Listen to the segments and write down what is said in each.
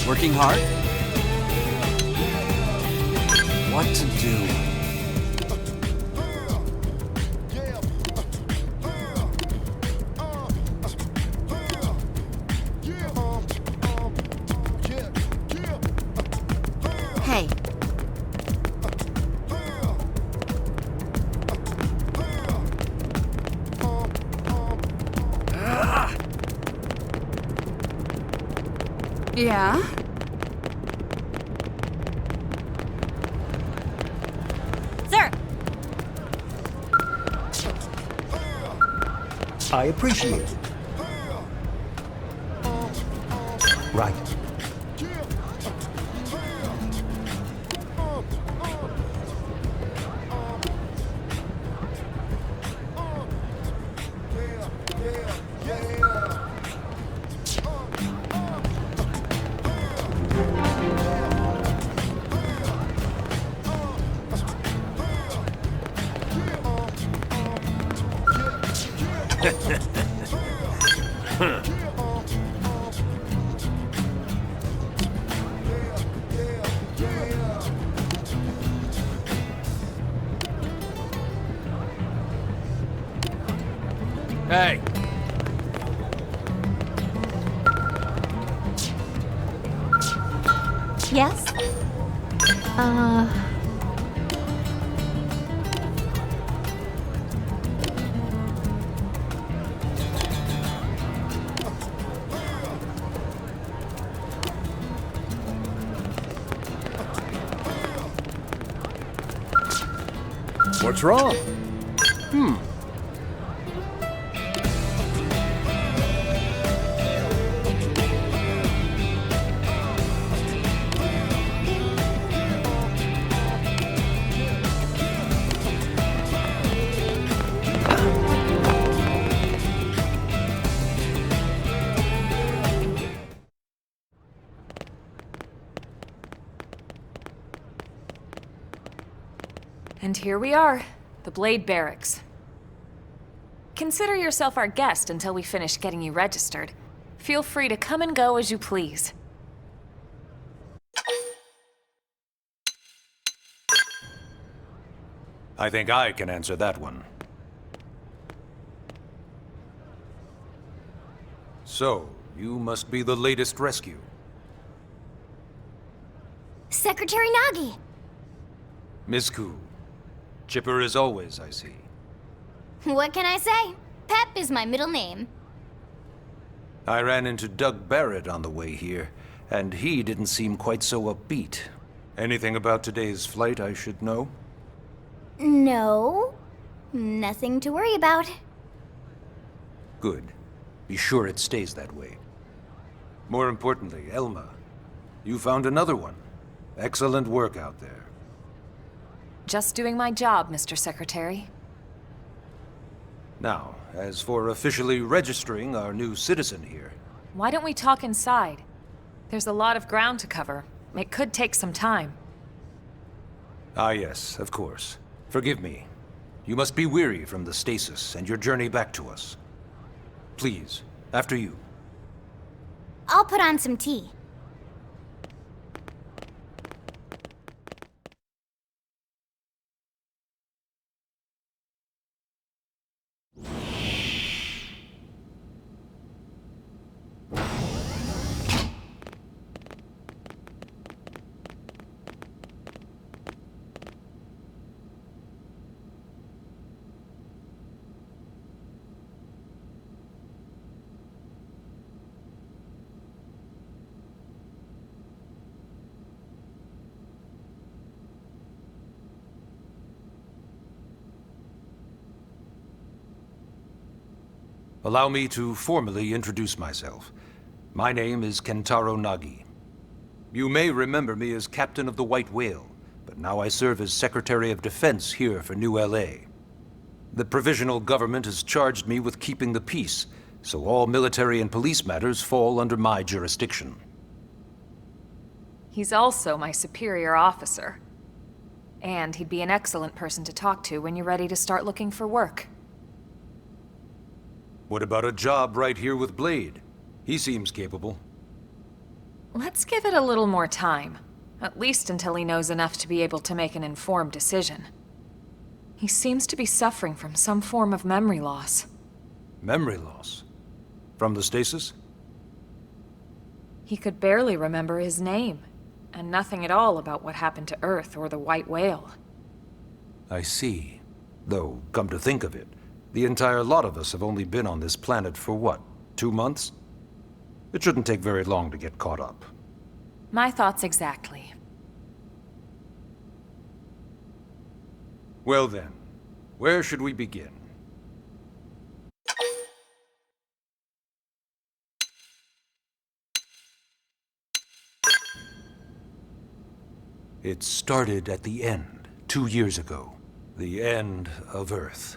Working hard? What to do? Hey. Yeah? Sir! I appreciate it. Right. Hey! Yes? What's wrong? And here we are, the Blade Barracks. Consider yourself our guest until we finish getting you registered. Feel free to come and go as you please. I think I can answer that one. So, you must be the latest rescue. Secretary Nagi! Miss Koo. Chipper as always, I see. What can I say? Pep is my middle name. I ran into Doug Barrett on the way here, and he didn't seem quite so upbeat. Anything about today's flight I should know? No. Nothing to worry about. Good. Be sure it stays that way. More importantly, Elma, you found another one. Excellent work out there. Just doing my job, Mr. Secretary. Now, as for officially registering our new citizen here, Why don't we talk inside? There's a lot of ground to cover. It could take some time. Ah yes, of course. Forgive me. You must be weary from the stasis and your journey back to us. Please, after you. I'll put on some tea. Allow me to formally introduce myself. My name is Kentaro Nagi. You may remember me as Captain of the White Whale, but now I serve as Secretary of Defense here for New LA. The provisional government has charged me with keeping the peace, so all military and police matters fall under my jurisdiction. He's also my superior officer. And he'd be an excellent person to talk to when you're ready to start looking for work. What about a job right here with Blade? He seems capable. Let's give it a little more time. At least until he knows enough to be able to make an informed decision. He seems to be suffering from some form of memory loss. Memory loss? From the stasis? He could barely remember his name, and nothing at all about what happened to Earth or the White Whale. I see. Though, come to think of it, the entire lot of us have only been on this planet for what, 2 months? It shouldn't take very long to get caught up. My thoughts exactly. Well then, where should we begin? It started at the end, 2 years ago. The end of Earth.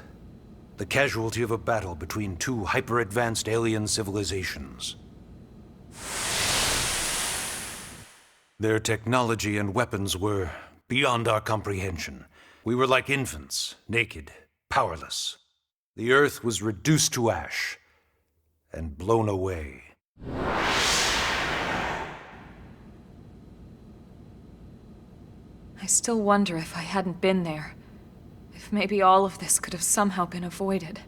The casualty of a battle between two hyper-advanced alien civilizations. Their technology and weapons were beyond our comprehension. We were like infants, naked, powerless. The Earth was reduced to ash and blown away. I still wonder if I hadn't been there. If maybe all of this could have somehow been avoided.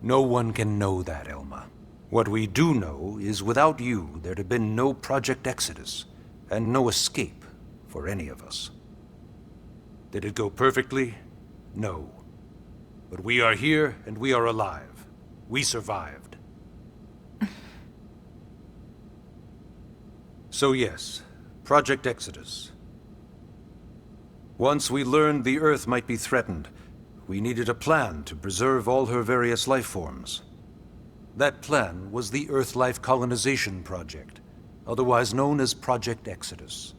No one can know that, Elma. What we do know is without you, there'd have been no Project Exodus, and no escape for any of us. Did it go perfectly? No. But we are here, and we are alive. We survived. So yes, Project Exodus. Once we learned the Earth might be threatened, we needed a plan to preserve all her various life forms. That plan was the Earth Life Colonization Project, otherwise known as Project Exodus.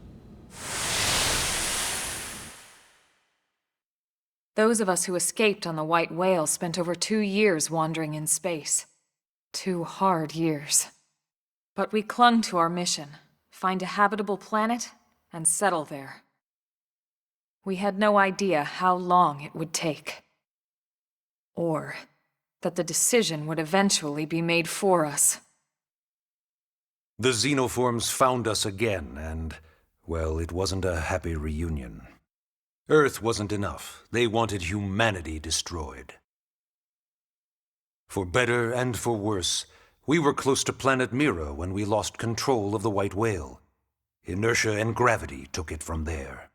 Those of us who escaped on the White Whale spent over 2 years wandering in space. 2 hard years. But we clung to our mission, find a habitable planet, and settle there. We had no idea how long it would take. Or that the decision would eventually be made for us. The xenoforms found us again, and, well, it wasn't a happy reunion. Earth wasn't enough. They wanted humanity destroyed. For better and for worse, we were close to planet Mira when we lost control of the White Whale. Inertia and gravity took it from there.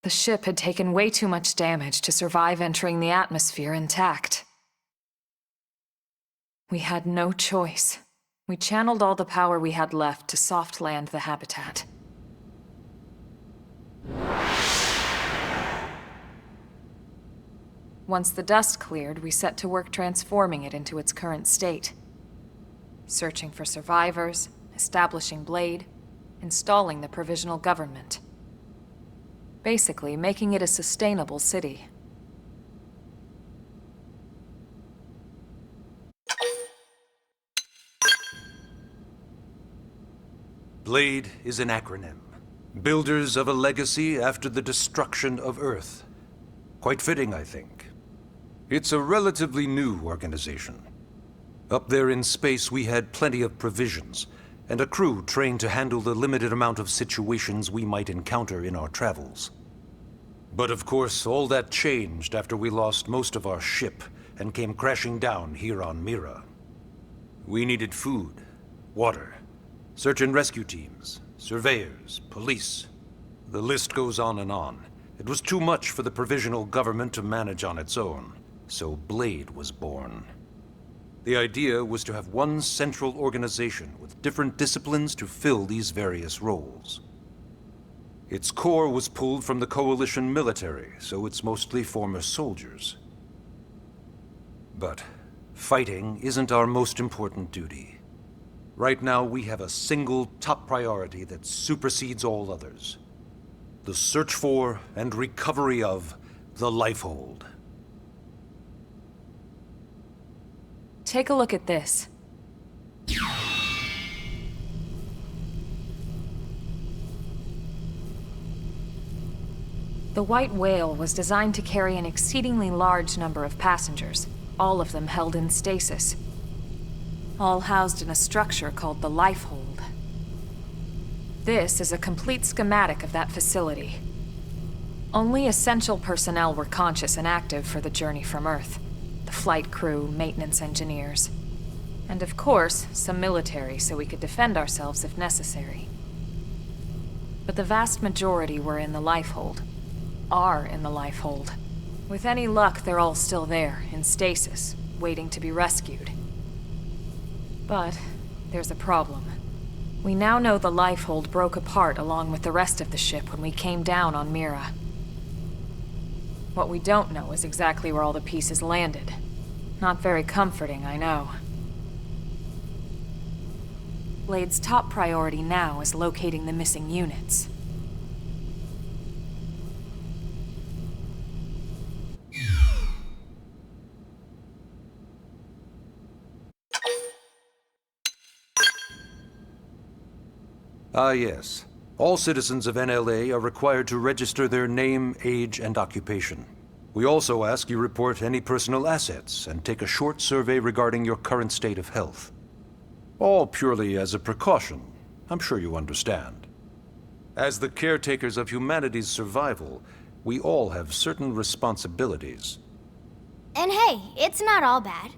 The ship had taken way too much damage to survive entering the atmosphere intact. We had no choice. We channeled all the power we had left to soft land the habitat. Once the dust cleared, we set to work transforming it into its current state. Searching for survivors, establishing Blade, installing the provisional government. Basically, making it a sustainable city. Blade is an acronym. Builders of a legacy after the destruction of Earth. Quite fitting, I think. It's a relatively new organization. Up there in space, we had plenty of provisions, and a crew trained to handle the limited amount of situations we might encounter in our travels. But of course, all that changed after we lost most of our ship and came crashing down here on Mira. We needed food, water, search and rescue teams, surveyors, police. The list goes on and on. It was too much for the provisional government to manage on its own, so Blade was born. The idea was to have one central organization with different disciplines to fill these various roles. Its core was pulled from the Coalition military, so it's mostly former soldiers. But fighting isn't our most important duty. Right now, we have a single top priority that supersedes all others. The search for and recovery of the Lifehold. Take a look at this. The White Whale was designed to carry an exceedingly large number of passengers, all of them held in stasis. all housed in a structure called the Lifehold. This is a complete schematic of that facility. Only essential personnel were conscious and active for the journey from Earth. The flight crew, maintenance engineers, and of course, some military so we could defend ourselves if necessary. But the vast majority were in the Lifehold. Are in the Lifehold. With any luck, they're all still there, in stasis, waiting to be rescued. But there's a problem. We now know the Lifehold broke apart along with the rest of the ship when we came down on Mira. What we don't know is exactly where all the pieces landed. Not very comforting, I know. Blade's top priority now is locating the missing units. Ah, yes. All citizens of NLA are required to register their name, age, and occupation. We also ask you report any personal assets and take a short survey regarding your current state of health. All purely as a precaution. I'm sure you understand. As the caretakers of humanity's survival, we all have certain responsibilities. And hey, it's not all bad.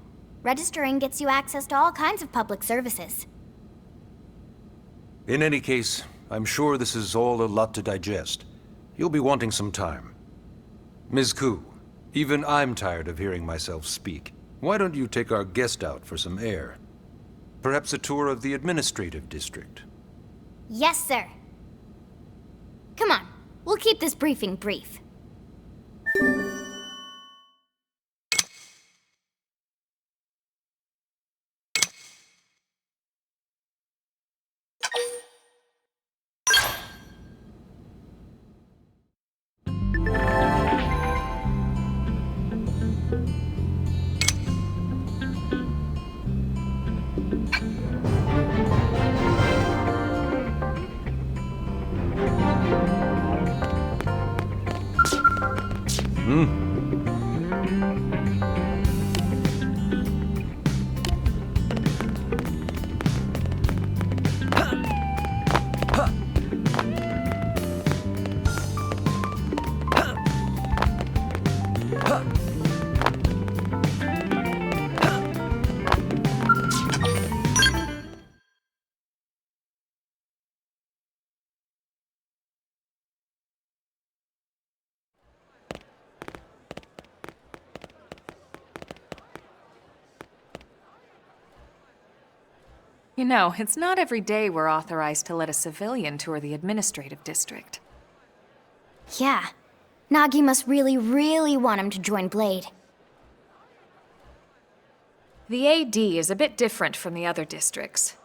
Registering gets you access to all kinds of public services. In any case, I'm sure this is all a lot to digest. You'll be wanting some time. Ms. Ku, even I'm tired of hearing myself speak. Why don't you take our guest out for some air? Perhaps a tour of the administrative district. Yes, sir. Come on, we'll keep this briefing brief. You know, it's not every day we're authorized to let a civilian tour the administrative district. Yeah. Nagi must really, really want him to join Blade. The AD is a bit different from the other districts.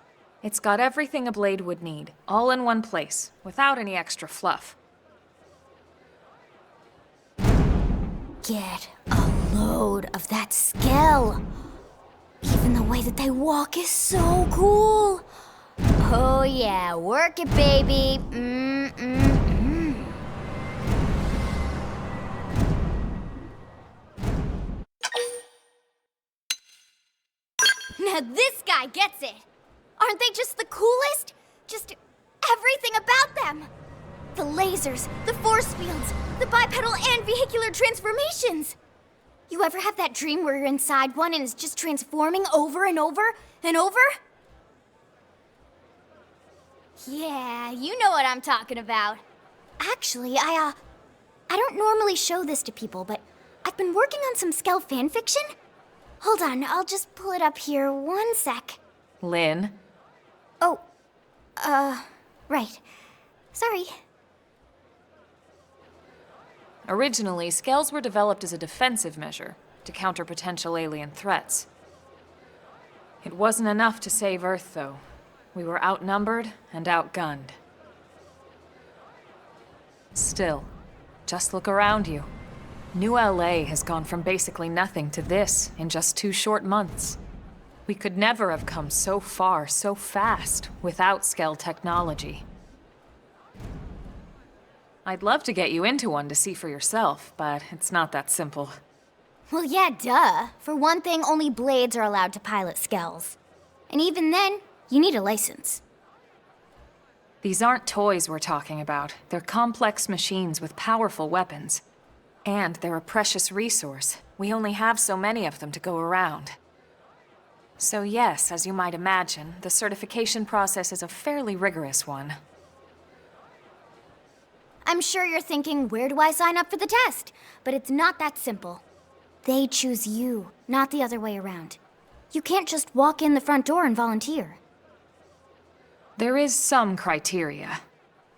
It's got everything a Blade would need, all in one place, without any extra fluff. Get a load of that skill. Even the way that they walk is so cool. Oh yeah, work it, baby. Now this guy gets it. Aren't they just the coolest? Just everything about them. The lasers, the force fields, the bipedal and vehicular transformations. You ever have that dream where you're inside one and it's just transforming over and over and over? Yeah, you know what I'm talking about. Actually, I don't normally show this to people, but I've been working on some Skell fanfiction. Hold on, I'll just pull it up here 1 sec. Lynn? Oh, right. Sorry. Originally, Skells were developed as a defensive measure to counter potential alien threats. It wasn't enough to save Earth, though. We were outnumbered and outgunned. Still, just look around you. New LA has gone from basically nothing to this in just 2 short months. We could never have come so far so fast without Skell technology. I'd love to get you into one to see for yourself, but it's not that simple. Well, yeah, duh. For one thing, only Blades are allowed to pilot Skells. And even then, you need a license. These aren't toys we're talking about. They're complex machines with powerful weapons. And they're a precious resource. We only have so many of them to go around. So yes, as you might imagine, the certification process is a fairly rigorous one. I'm sure you're thinking, where do I sign up for the test? But it's not that simple. They choose you, not the other way around. You can't just walk in the front door and volunteer. There is some criteria.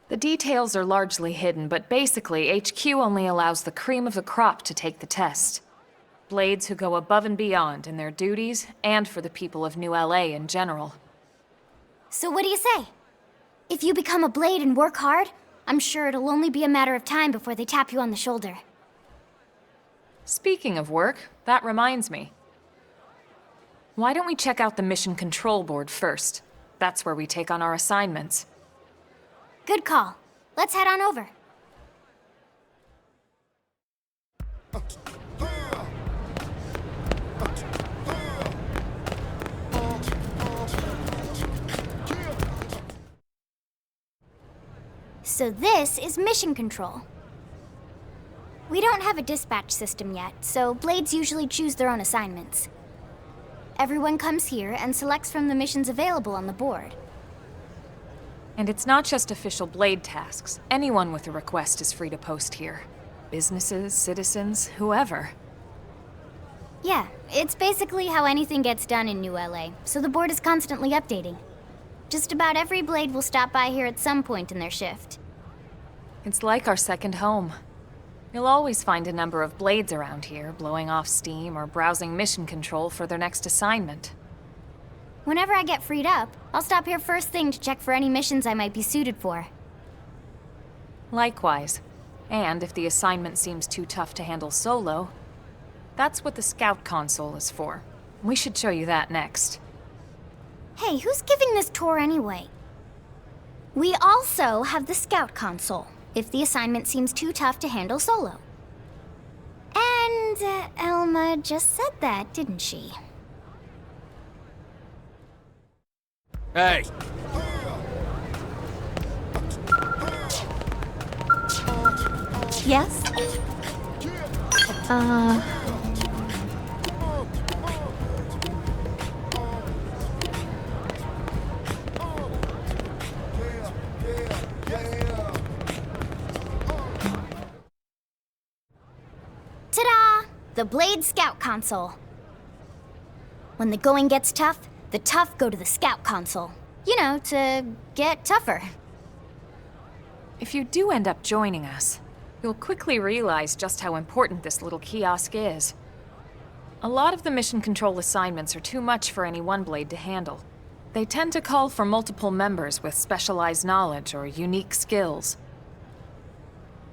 The details are largely hidden, but basically, HQ only allows the cream of the crop to take the test. Blades who go above and beyond in their duties, and for the people of New LA in general. So what do you say? If you become a Blade and work hard, I'm sure it'll only be a matter of time before they tap you on the shoulder. Speaking of work, that reminds me. Why don't we check out the Mission Control Board first? That's where we take on our assignments. Good call. Let's head on over. So this is Mission Control. We don't have a dispatch system yet, so Blades usually choose their own assignments. Everyone comes here and selects from the missions available on the board. And it's not just official Blade tasks. Anyone with a request is free to post here. Businesses, citizens, whoever. Yeah, it's basically how anything gets done in New LA, so the board is constantly updating. Just about every Blade will stop by here at some point in their shift. It's like our second home. You'll always find a number of Blades around here, blowing off steam or browsing mission control for their next assignment. Whenever I get freed up, I'll stop here first thing to check for any missions I might be suited for. Likewise. And if the assignment seems too tough to handle solo, that's what the Scout Console is for. We should show you that next. Hey, who's giving this tour anyway? We also have the Scout Console, if the assignment seems too tough to handle solo. And Elma just said that, didn't she? Hey! Yes? Ta-da! The Blade Scout Console. When the going gets tough, the tough go to the Scout Console. You know, to get tougher. If you do end up joining us, you'll quickly realize just how important this little kiosk is. A lot of the mission control assignments are too much for any one Blade to handle. They tend to call for multiple members with specialized knowledge or unique skills.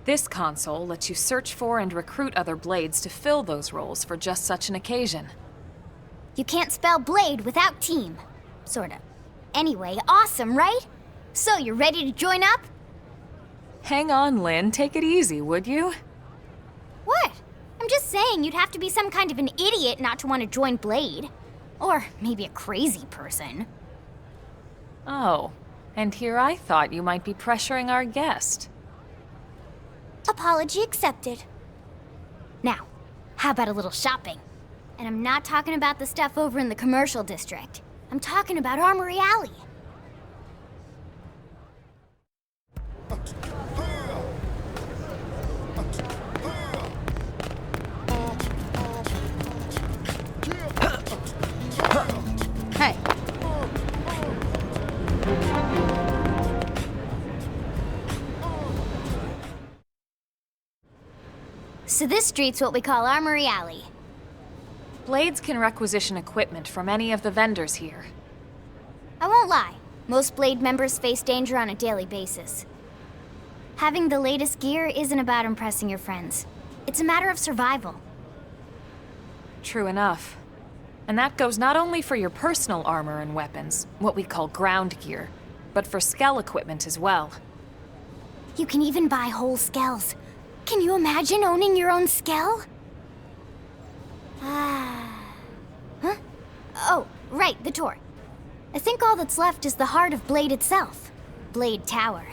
This console lets you search for and recruit other Blades to fill those roles for just such an occasion. You can't spell Blade without team. Sorta. Anyway, awesome, right? So, you ready to join up? Hang on, Lynn. Take it easy, would you? What? I'm just saying you'd have to be some kind of an idiot not to want to join Blade. Or maybe a crazy person. Oh, and here I thought you might be pressuring our guest. Apology accepted. Now, how about a little shopping? And I'm not talking about the stuff over in the commercial district. I'm talking about Armory Alley. Hey. So this street's what we call Armory Alley. Blades can requisition equipment from any of the vendors here. I won't lie, most Blade members face danger on a daily basis. Having the latest gear isn't about impressing your friends. It's a matter of survival. True enough. And that goes not only for your personal armor and weapons, what we call ground gear, but for skell equipment as well. You can even buy whole skells. Can you imagine owning your own skell? Huh? Oh, right, the tour. I think all that's left is the heart of Blade itself. Blade Tower.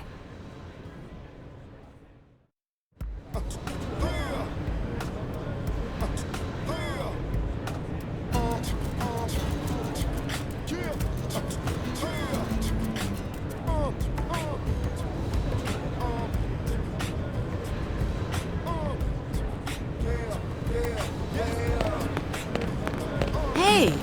Hey!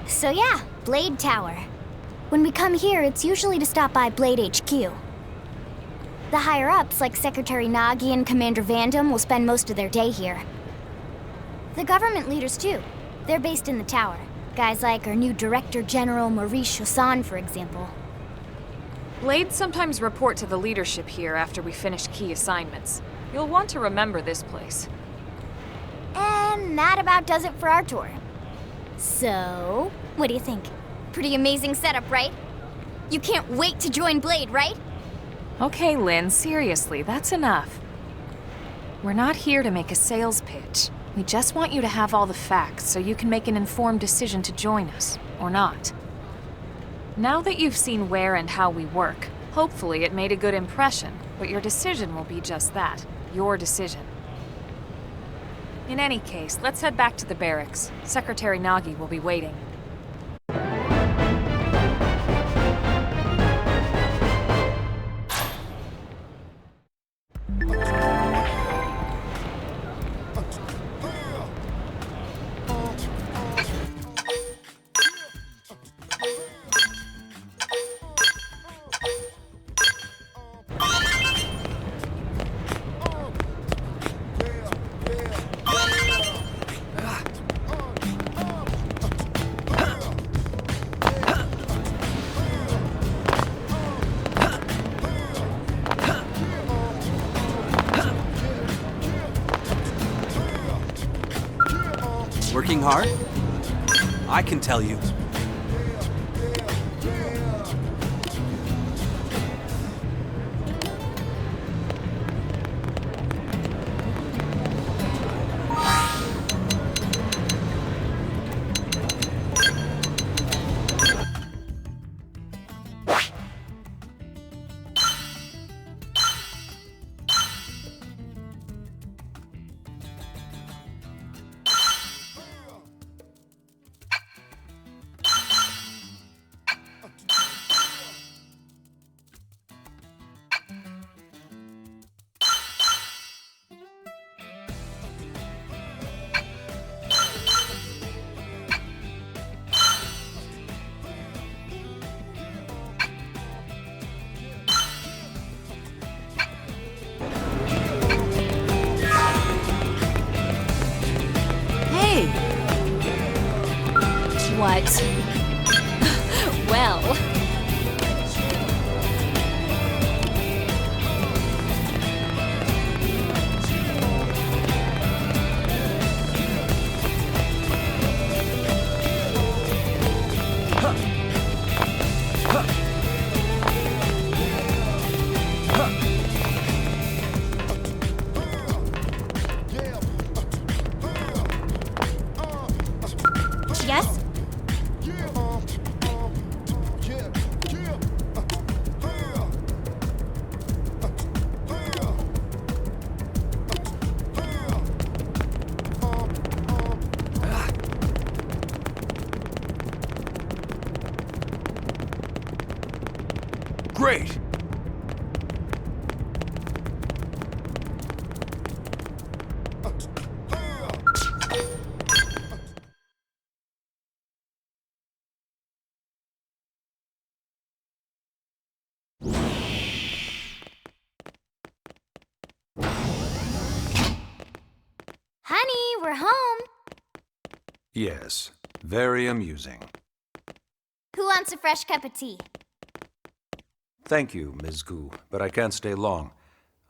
So yeah, Blade Tower. When we come here, it's usually to stop by Blade HQ. The higher-ups, like Secretary Nagi and Commander Vandam, will spend most of their day here. The government leaders, too. They're based in the tower. Guys like our new Director General Maurice Chosan, for example. Blades sometimes report to the leadership here after we finish key assignments. You'll want to remember this place. And that about does it for our tour. So, what do you think? Pretty amazing setup, right? You can't wait to join Blade, right? Okay, Lynn, seriously, that's enough. We're not here to make a sales pitch. We just want you to have all the facts so you can make an informed decision to join us, or not. Now that you've seen where and how we work, hopefully it made a good impression, but your decision will be just that, your decision. In any case, let's head back to the barracks. Secretary Nagi will be waiting. Working hard? I can tell you. Hey! What? Well... Yes? Great! Honey, we're home. Yes, very amusing. Who wants a fresh cup of tea? Thank you, Ms. Gu, but I can't stay long.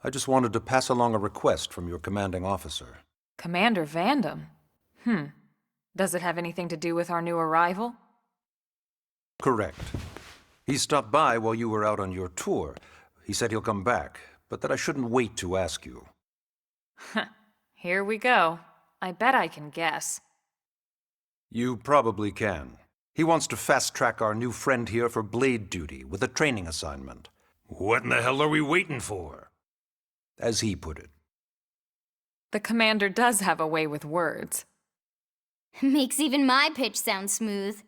I just wanted to pass along a request from your commanding officer. Commander Vandam? Does it have anything to do with our new arrival? Correct. He stopped by while you were out on your tour. He said he'll come back, but that I shouldn't wait to ask you. Here we go. I bet I can guess. You probably can. He wants to fast-track our new friend here for blade duty with a training assignment. What in the hell are we waiting for? As he put it. The commander does have a way with words. Makes even my pitch sound smooth.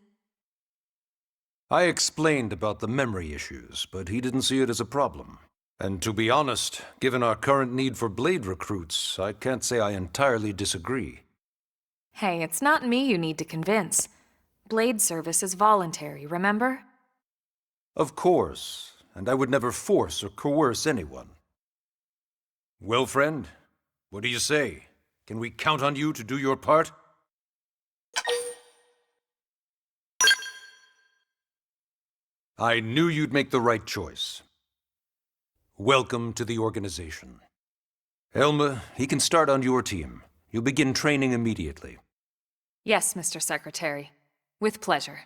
I explained about the memory issues, but he didn't see it as a problem. And to be honest, given our current need for blade recruits, I can't say I entirely disagree. Hey, it's not me you need to convince. Blade service is voluntary, remember? Of course, and I would never force or coerce anyone. Well, friend, what do you say? Can we count on you to do your part? I knew you'd make the right choice. Welcome to the organization. Elma, he can start on your team. You'll begin training immediately. Yes, Mr. Secretary. With pleasure.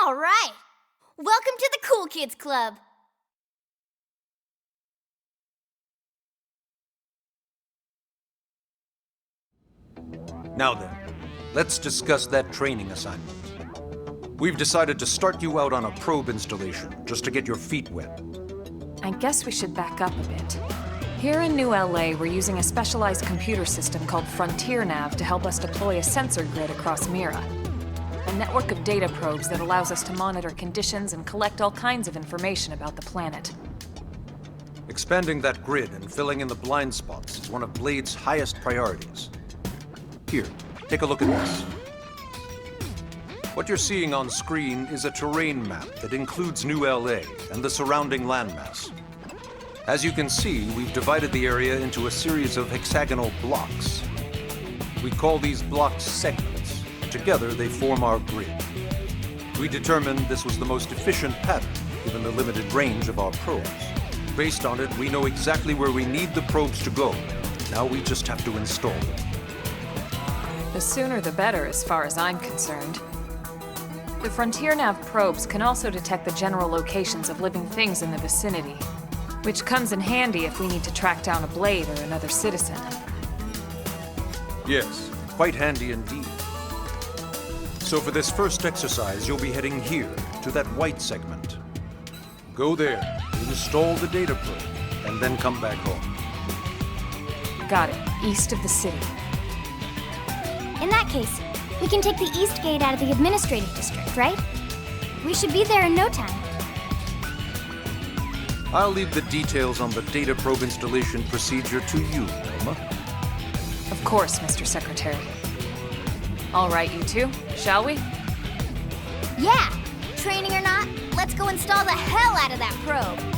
All right! Welcome to the Cool Kids Club! Now then, let's discuss that training assignment. We've decided to start you out on a probe installation, just to get your feet wet. I guess we should back up a bit. Here in New LA, we're using a specialized computer system called Frontier Nav to help us deploy a sensor grid across Mira. A network of data probes that allows us to monitor conditions and collect all kinds of information about the planet. Expanding that grid and filling in the blind spots is one of Blade's highest priorities. Here, take a look at this. What you're seeing on screen is a terrain map that includes New LA and the surrounding landmass. As you can see, we've divided the area into a series of hexagonal blocks. We call these blocks segments. Together, they form our grid. We determined this was the most efficient pattern, given the limited range of our probes. Based on it, we know exactly where we need the probes to go. Now we just have to install them. The sooner the better, as far as I'm concerned. The Frontier Nav probes can also detect the general locations of living things in the vicinity, which comes in handy if we need to track down a blade or another citizen. Yes, quite handy indeed. So for this first exercise, you'll be heading here, to that white segment. Go there, install the data probe, and then come back home. Got it. East of the city. In that case, we can take the East Gate out of the administrative district, right? We should be there in no time. I'll leave the details on the data probe installation procedure to you, Elma. Of course, Mr. Secretary. All right, you two, shall we? Yeah! Training or not, let's go install the hell out of that probe!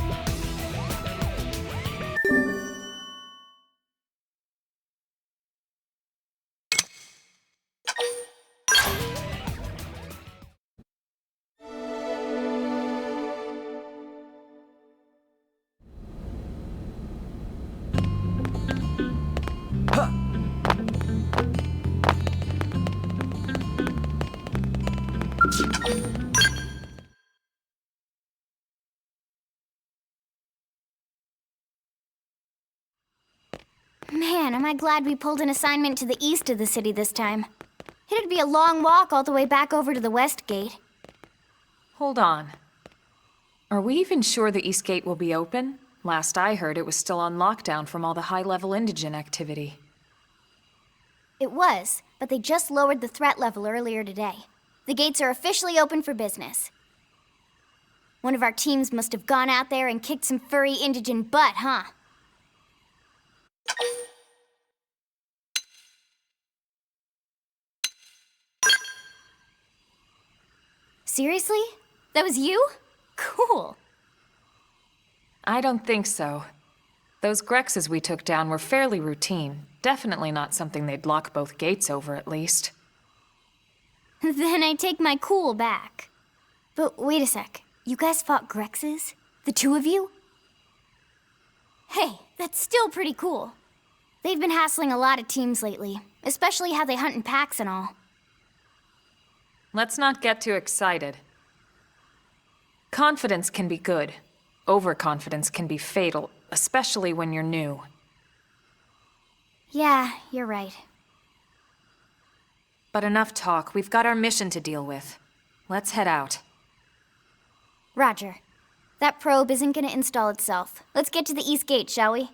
Man, am I glad we pulled an assignment to the east of the city this time. It'd be a long walk all the way back over to the West Gate. Hold on. Are we even sure the East Gate will be open? Last I heard, it was still on lockdown from all the high-level indigen activity. It was, but they just lowered the threat level earlier today. The gates are officially open for business. One of our teams must have gone out there and kicked some furry indigen butt, huh? Seriously? That was you? Cool. I don't think so. Those Grexes we took down were fairly routine. Definitely not something they'd lock both gates over, at least. Then I take my cool back. But wait a sec. You guys fought Grexes? The two of you? Hey, that's still pretty cool. They've been hassling a lot of teams lately, especially how they hunt in packs and all. Let's not get too excited. Confidence can be good. Overconfidence can be fatal, especially when you're new. Yeah, you're right. But enough talk. We've got our mission to deal with. Let's head out. Roger. That probe isn't gonna install itself. Let's get to the East Gate, shall we?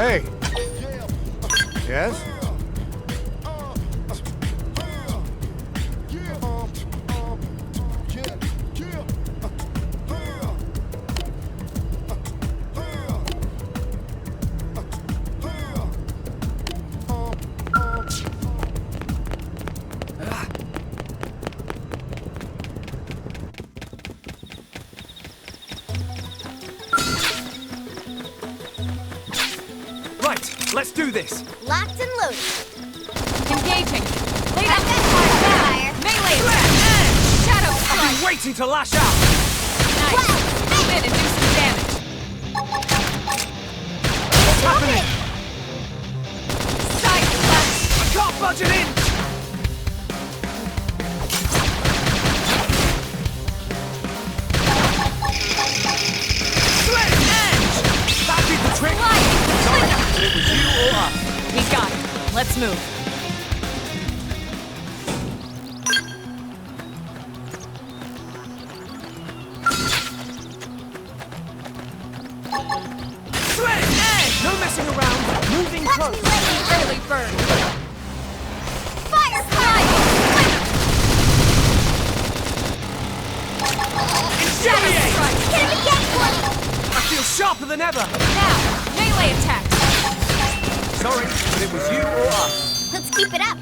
Hey. Yes? Let's do this! Locked and loaded. Engaging! Lead I've up! got fire. Melee attack! Shadow I've strike! been waiting to lash out! Nice! Move in and do some damage! What's happening? Side slash! I can't budge an inch! Sledge edge! That did the trick! It was you or us. We got it. Let's move. Sledge edge! No messing around. Moving Watch close. me lightning. Early burn. Fire slide. Infuriate! Hit him again for me. I feel sharper than ever. Now, melee attack. Sorry, but it was you or us. Let's keep it up.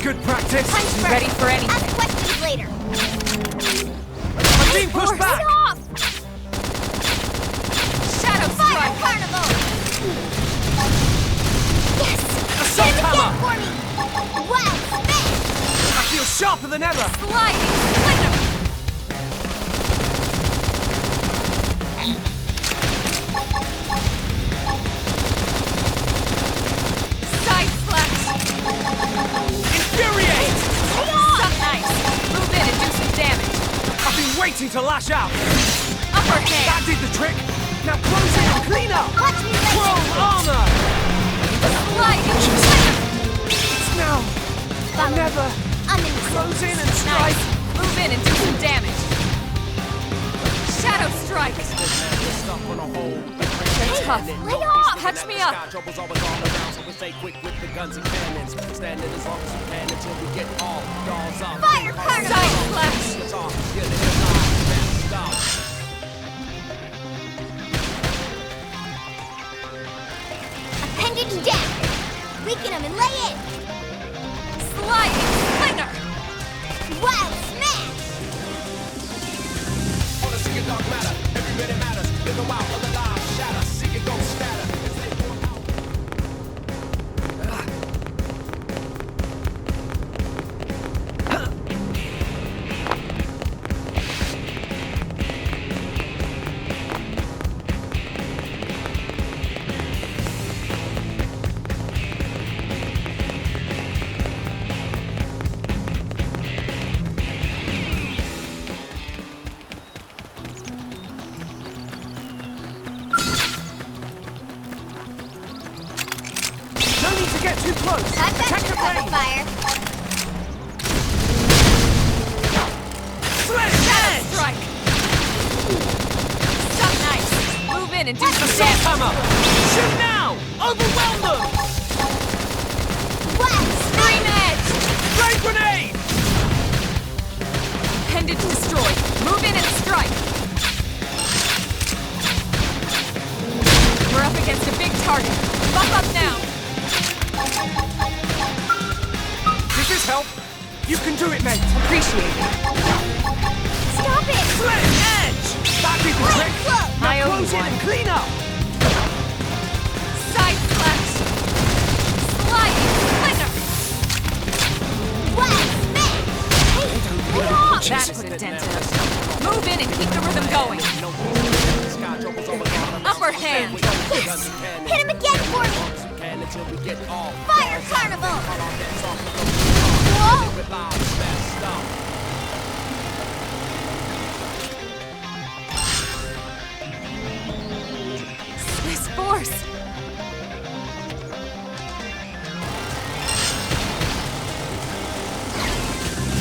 good practice. Punch Be first. ready for anything. Ask questions later. I'm being pushed back. Get off! Shadow Fire Strike! Carnival! Yes! Assault Hit him hammer! again for me! Wild smash! I feel sharper than ever. Sliding Splinter! Side Slash! Infuriate! Some nice! Move in and do some damage. I've been waiting to lash out. Upper hand! That did the trick. Now close in and clean up. Watch me later! Chrome armor. Sliding Splinter! It's now. Follow me. Never. I'm in the Close in and strike. Nice! Move in and do some damage. Shadow Strike! They're tough. lay off! Catch me up! Fire Carnival! Side Slash! Appendage down! Weaken him and lay in! Sliding Splinter! Wild smash! No need to get too close. I've got Check you the covered, range. Fire! Sledge edge. Strike! Some nice! Move in and do some Assault damage! hammer. Shoot now. Overwhelm them. Wild Green smash! Edge! Flame grenade. Appendage destroyed. Move in and strike! We're up against a big target. Buff up now! Does this help? You can do it, mate. Appreciate it. Stop it! Sledge edge. That did the trick. Close! I Now owe you close in one. and clean up. Side Slash! Sliding Splinter! Wild smash! Hey, lay off! That's a dentist. Move in and keep the rhythm going. Upper hand! Yes! Hit him again for me! Fire Carnival! Whoa! Swiss force!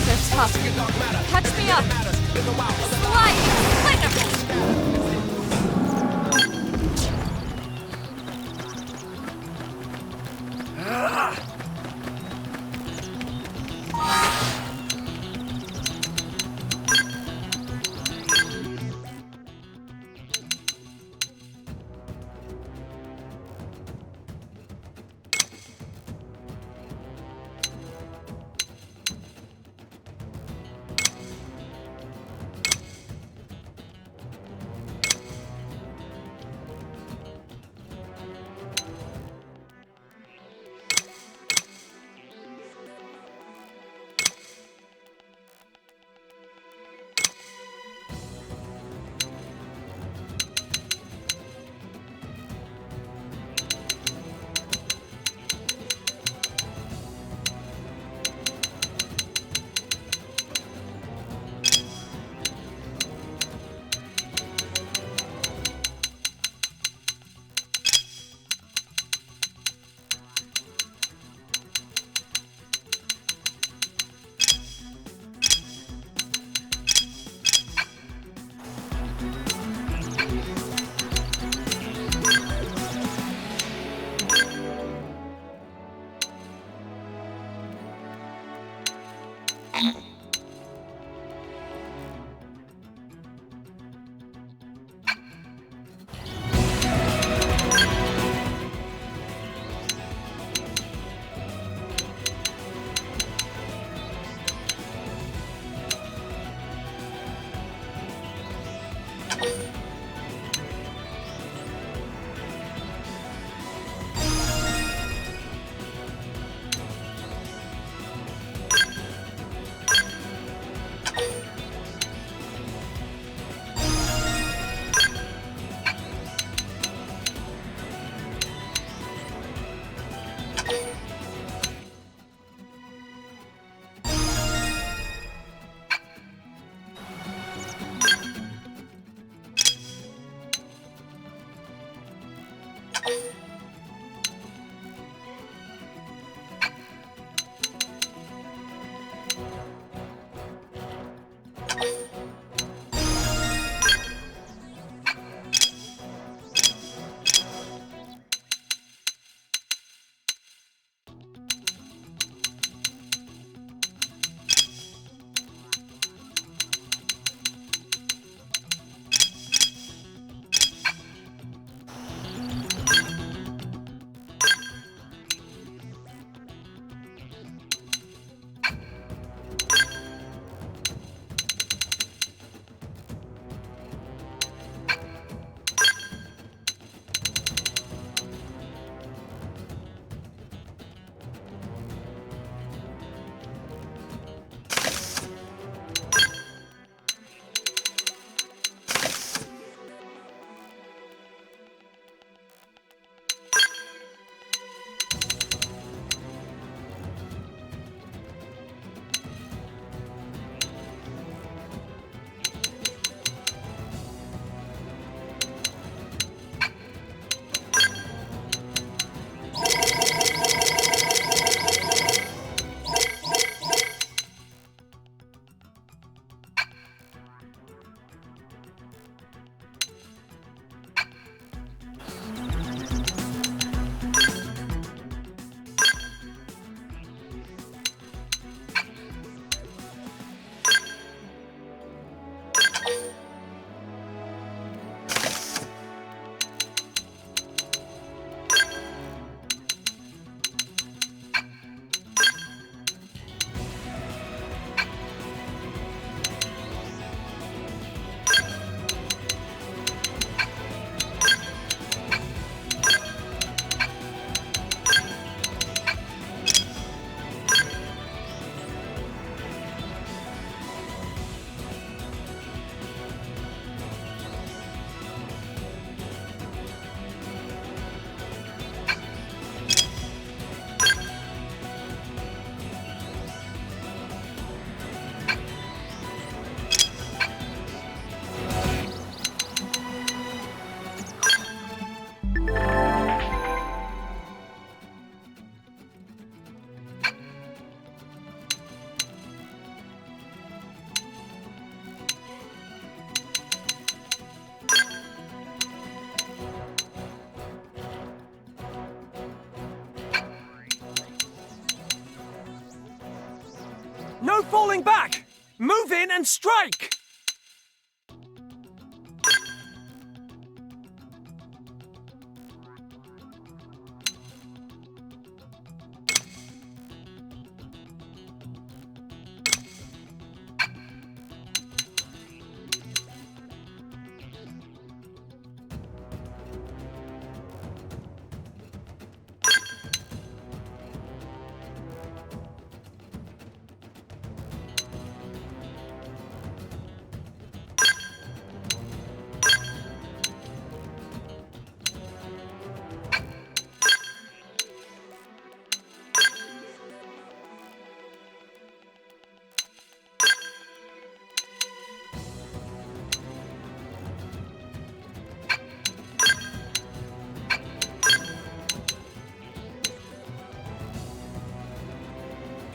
They're tough. Catch me up! Sliding Splinter! No falling back! Move in and strike!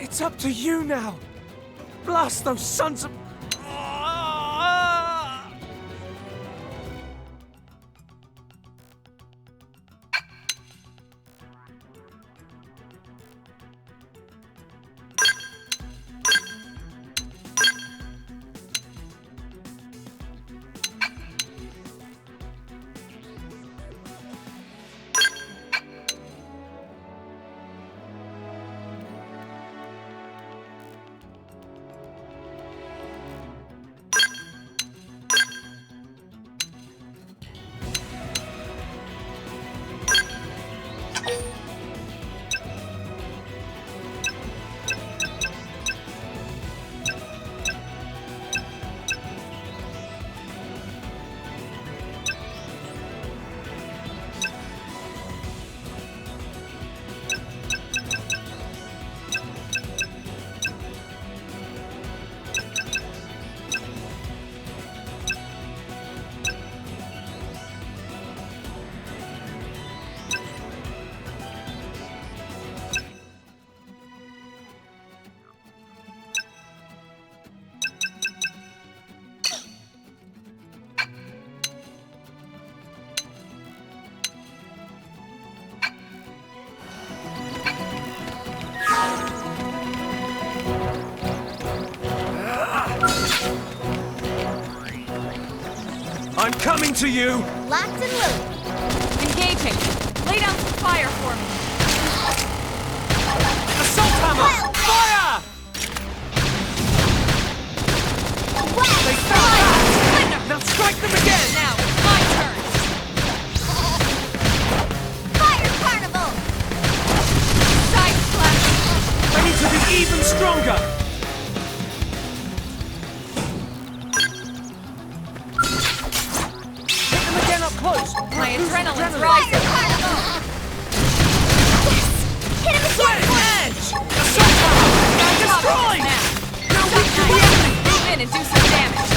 It's up to you now. Blast those sons of... Ah! I'm coming to you! Locked and loaded. Engaging! Lay down some fire for me! Assault hammer! Fire! They fell back! Now strike them again! Now it's my turn! Fire carnival! Side slash! I need to be even stronger! Hit them again up close! My adrenaline's Fire rising! carnival! Yes! Hit him again! Edge! Assault hammer! Destroy! Now! Now weak to the enemy! Move in and do some damage!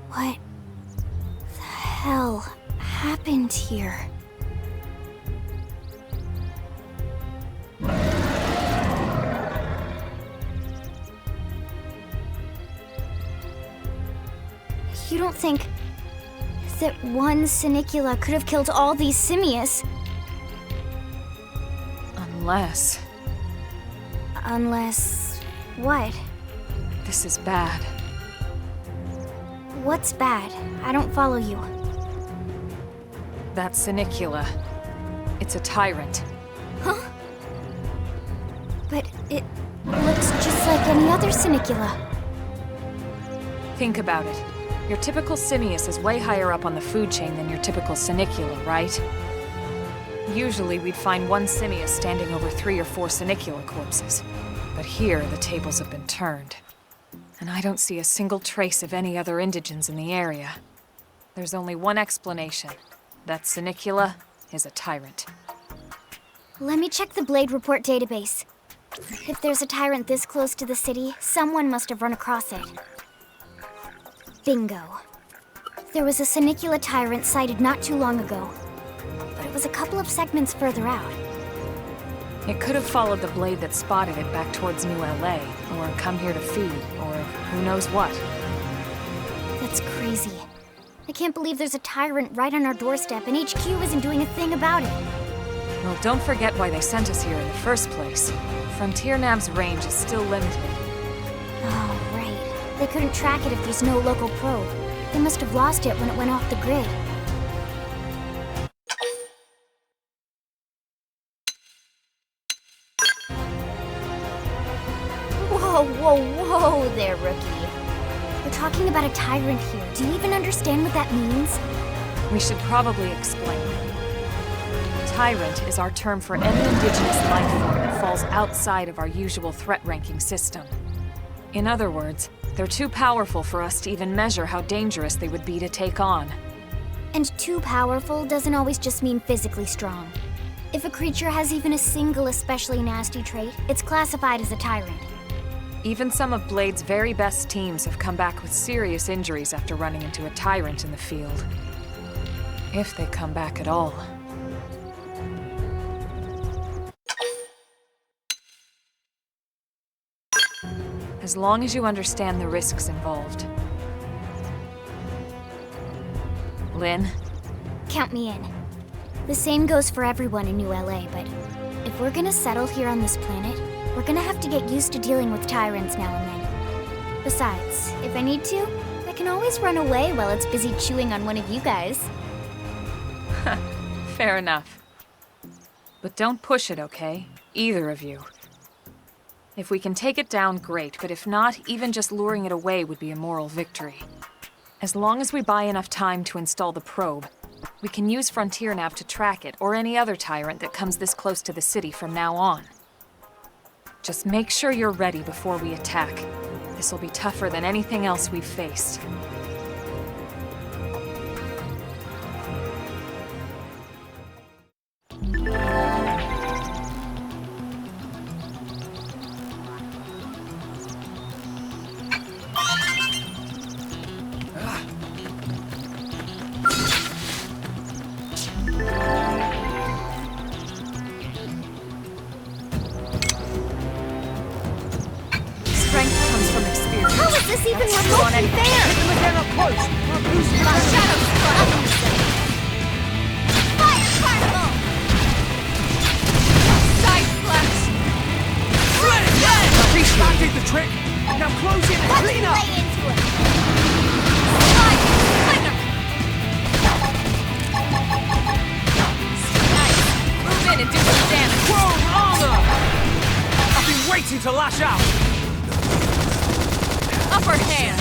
What the hell happened here? You don't think that one Sinicula could have killed all these simius? Unless... Unless... what? this is bad. What's bad? I don't follow you. That Sinicula. It's a tyrant. Huh? But it looks just like any other Sinicula. Think about it. Your typical Simius is way higher up on the food chain than your typical Sinicula, right? Usually we'd find one simius standing over 3 or 4 Senicula corpses. But here, the tables have been turned. And I don't see a single trace of any other indigents in the area. There's only one explanation. That Senicula is a tyrant. Let me check the Blade Report database. If there's a tyrant this close to the city, someone must have run across it. Bingo. There was a Senicula tyrant sighted not too long ago, but it was a couple of segments further out. It could have followed the blade that spotted it back towards New LA, or come here to feed, or who knows what. That's crazy. I can't believe there's a tyrant right on our doorstep and HQ isn't doing a thing about it. Well, don't forget why they sent us here in the first place. Frontier Nav's range is still limited. Oh, right. They couldn't track it if there's no local probe. They must have lost it when it went off the grid. Whoa there, rookie. We're talking about a tyrant here. Do you even understand what that means? We should probably explain. Tyrant is our term for any indigenous life form that falls outside of our usual threat ranking system. In other words, they're too powerful for us to even measure how dangerous they would be to take on. And too powerful doesn't always just mean physically strong. If a creature has even a single especially nasty trait, it's classified as a tyrant. Even some of Blade's very best teams have come back with serious injuries after running into a tyrant in the field. If they come back at all. As long as you understand the risks involved. Lynn? Count me in. The same goes for everyone in New LA, but if we're gonna settle here on this planet, we're gonna have to get used to dealing with tyrants now and then. Besides, if I need to, I can always run away while it's busy chewing on one of you guys. Fair enough. But don't push it, okay? Either of you. If we can take it down, great, but if not, even just luring it away would be a moral victory. As long as we buy enough time to install the probe, we can use Frontier Nav to track it, or any other tyrant that comes this close to the city from now on. Just make sure you're ready before we attack. This will be tougher than anything else we've faced. Is this even remotely fair? Hit them again up close! Shadow Strike! Fire Carnival! Side Slash! That did the trick! Now close in and Let's clean up! lay into it! Slide Slinger! Nice! Move in and do some damage! Chrome armor! I've been waiting to lash out! Upper hand!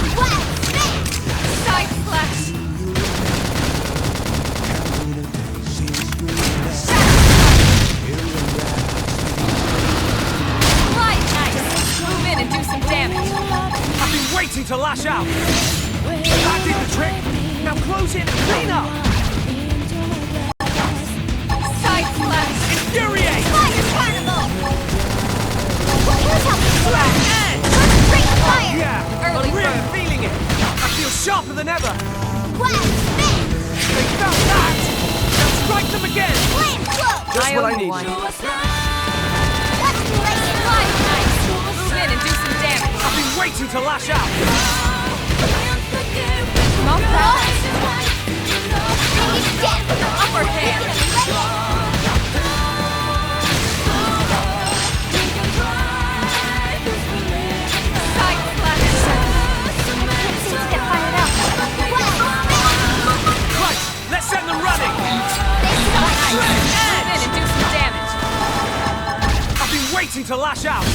Side Slash! Move in and do some damage. I've been waiting to lash out! That did the trick! Now close in and clean up! Side Slash! Infuriate! Fire Carnival! Here's how we Flash edge! Bring the fire! Yeah, Early I'm really bird. feeling it! I feel sharper than ever! Blast! Spin! They found that! Now strike them again! Flame Flow! Just what I own need. one. Let's lay it live! Nice! Move in and do some damage. I've been waiting to lash out! Smoke that. Upper hand! Side slash. Seems to get fired up. Right, let's send them running! Move in and do some damage. I've been waiting to lash out!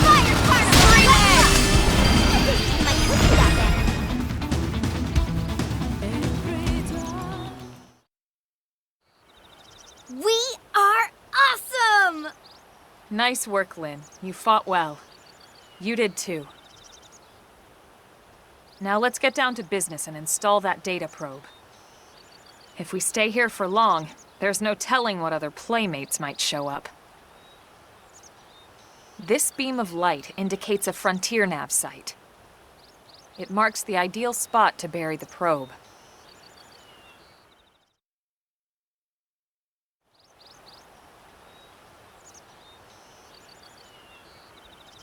Fire Carnival! Nice work, Lynn. You fought well. You did too. Now let's get down to business and install that data probe. If we stay here for long, there's no telling what other playmates might show up. This beam of light indicates a frontier nav site. It marks the ideal spot to bury the probe.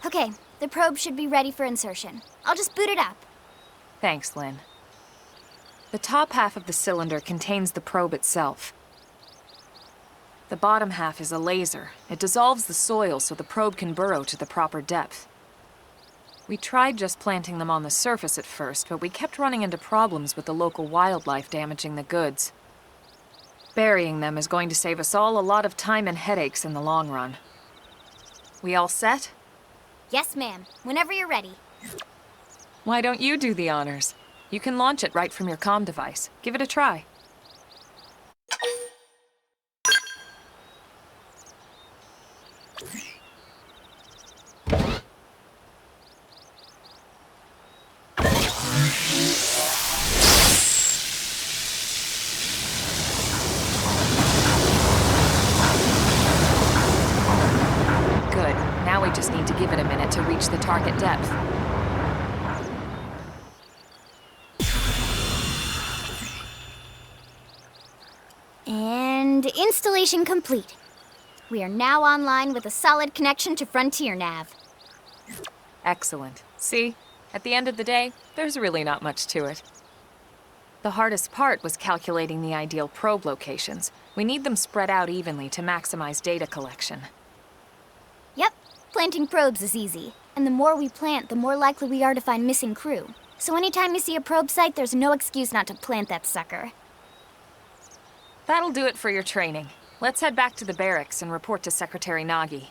Okay, the probe should be ready for insertion. I'll just boot it up. Thanks, Lynn. The top half of the cylinder contains the probe itself. The bottom half is a laser. It dissolves the soil so the probe can burrow to the proper depth. We tried just planting them on the surface at first, but we kept running into problems with the local wildlife damaging the goods. Burying them is going to save us all a lot of time and headaches in the long run. We all set? Yes, ma'am. Whenever you're ready. Why don't you do the honors? You can launch it right from your comm device. Give it a try. Good. Now we just need to give it a minute to reach the target depth. And installation complete. We are now online with a solid connection to Frontier Nav. Excellent. See? At the end of the day, there's really not much to it. The hardest part was calculating the ideal probe locations. We need them spread out evenly to maximize data collection. Yep, planting probes is easy. And the more we plant, the more likely we are to find missing crew. So anytime you see a probe site, there's no excuse not to plant that sucker. That'll do it for your training. Let's head back to the barracks and report to Secretary Nagi.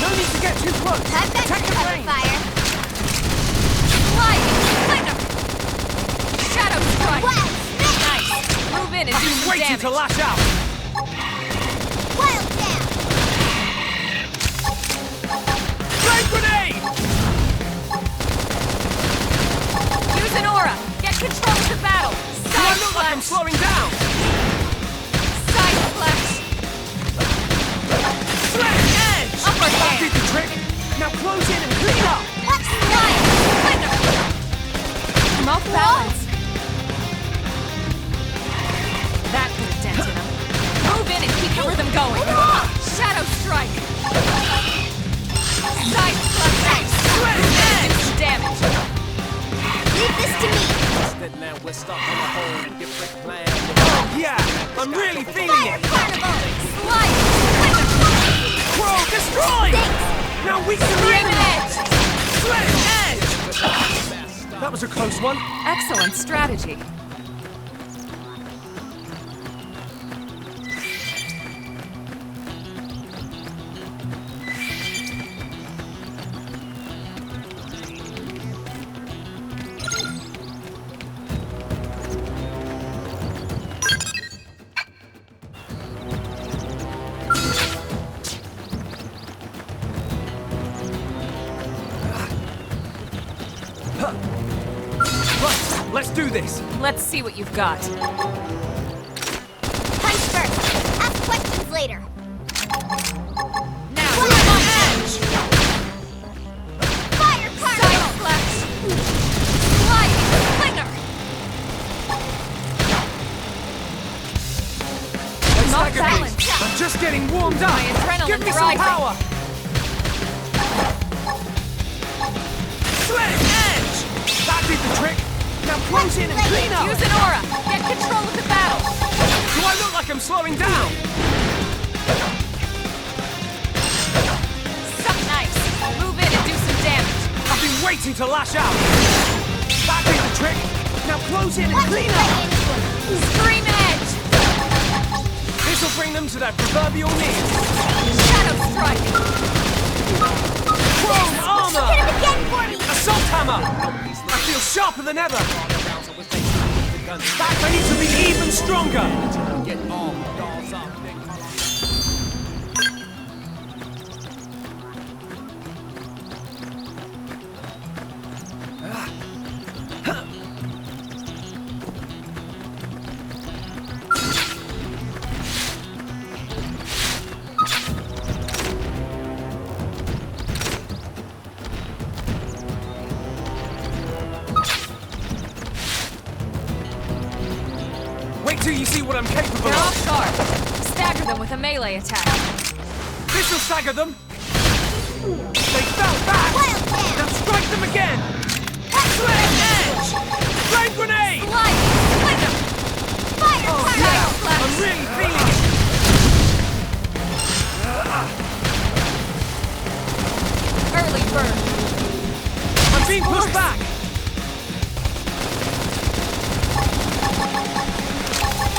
No need to get too close. I've got Attack your the cover range. fire. Lightning! Thunder! Shadow strike! Wild snake! Nice! Move in and I've do been some waiting damage. to lash out. Wild down! Flame grenade! Use an aura! Get control of the battle! Do I Side look like I'm flash! slowing down? Side flash! Sledge edge! Upper That hand. did the trick. Now close in and clean up. What's Flying! Thunder! I'm off balance. That put a dent in him. Move in and keep the rhythm going. Shadow strike! Side flash! Sledge edge! Do some damage. Leave this to me! Oh yeah, I'm really feeling Fire it. carnival! Slide! Crow destroyed! Now we can Scream win! edge! Sledge edge! That was a close one. Excellent strategy. Right, let's do this. Let's see what you've got. Punch first! Ask questions later! Now, Wild on edge! Fire Side carnival! flash! Slide! Thunder! Let's Not stagger balanced. things. I'm just getting warmed up. My adrenaline's Give me some rising. power. Sledge edge! That did the trick. Now close in and clean up. Use an aura! Get control of the battle! Do I look like I'm slowing down? Suck nice! Move in and do some damage! I've been waiting to lash out. That did the trick. Now close in and Watch clean me up. lay into him! Scream edge! This'll bring them to their proverbial knees. Shadow strike! Chrome Hit armor! him again for me! Assault hammer! I feel sharper than ever. That I need to be even stronger. Wait till you see what I'm capable They're of. off guard. Stagger them with a melee attack. This'll stagger them. They fell back. Wild down! Now strike them again. Sledge edge! Flame grenade! Slide! Thunder! Fire Oh carnival! yeah, I'm really feeling it. Early burn! I'm being pushed back.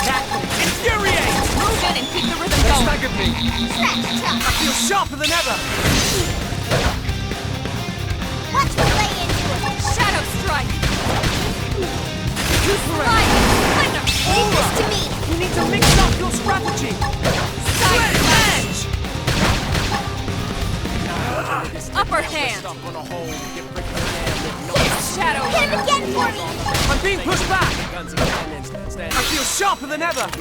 That infuriate! Move in and keep the rhythm They going! staggered me. Scratch tough! I feel sharper than ever. Watch me lay into him! Shadow strike! Recuperate. Slide! Thunder! Leave this to me! You need to mix up your strategy. Side Sledge flash! edge! Upper hand! Shadow Hit him again for me! I'm being pushed back. I feel sharper than ever. It's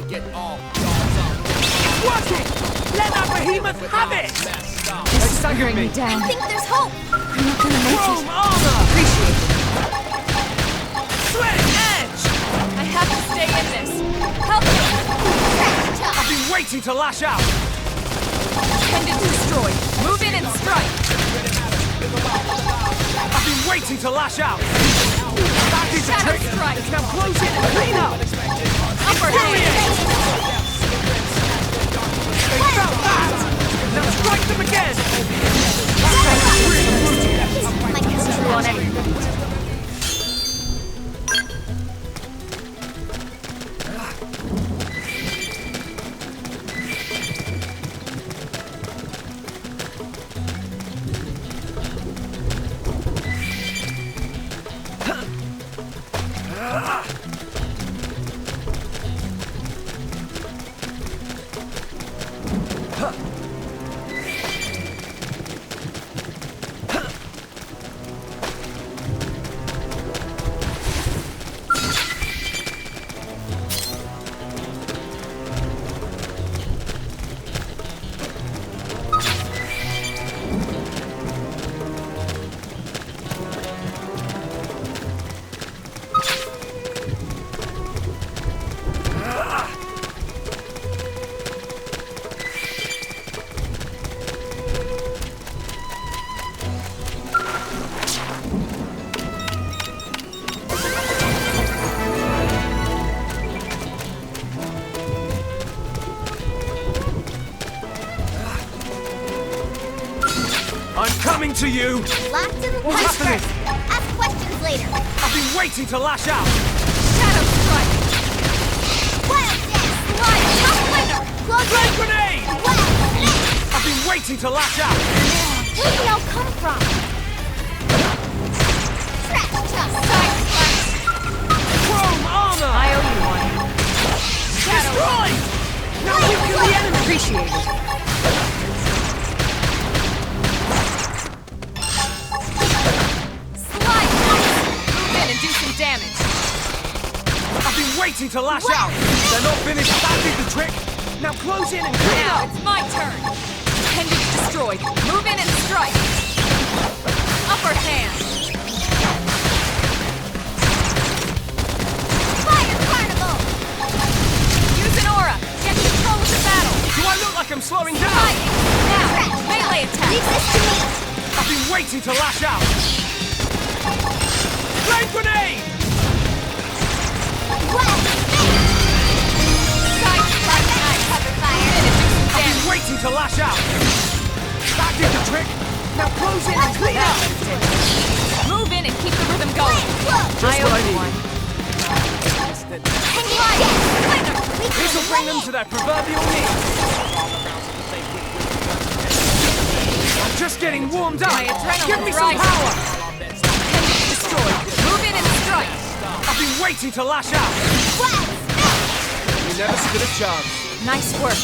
working. Let that behemoth have it. They staggered me. down. I think there's hope! I'm not gonna make Chrome it. armor. Appreciate it. Sledge edge! I have to stay in this. Help me! Scratch tough! I've been waiting to lash out. Pendant destroyed. Move in and strike. I've been waiting to lash out. That is the Shadow trick. strike. Now close in and clean up. Upper hand. They fell back. Now strike them again. My control. On it. coming to you! Locked in the What's punch happening? first. Ask questions later. I've been waiting to lash out! Shadow Strike! Wild Dance! Slide! Tough winner! Close Flame range! grenade! Wild Snake! I've been waiting to lash out! Where did it all come from? Trash tough! Side Slash! Chrome armor! I owe you one. Shadow Destroyed! Now weaken the enemy! Appreciated. Slide Slash! Move in and do some damage. I've been waiting to lash out! They're not finished. That did the trick! Now close in and clean Now up! it's my turn. Appendage destroyed. Move in and strike. Upper hand. Fire Carnival! Use an aura. Get control of the battle. Do I look like I'm slowing down? Fighting. Now, melee attack. Leave this to me! I've been waiting to lash out! Flame grenade! Wild Snake! Side Slash knife. Cover fire! And do some I've damage. been waiting to lash out! That did the trick! Now close in and clean up! Move in and keep the rhythm going. Close! I what owe I you need. one. Hang on! Winner! We This'll can bring win them it. to their proverbial knees! I'm just getting warmed up! My adrenaline's Give me some rising. power! Appendage destroyed. Move in and strike. I've been waiting to lash out! Wild Snake! You never stood a chance. Nice work.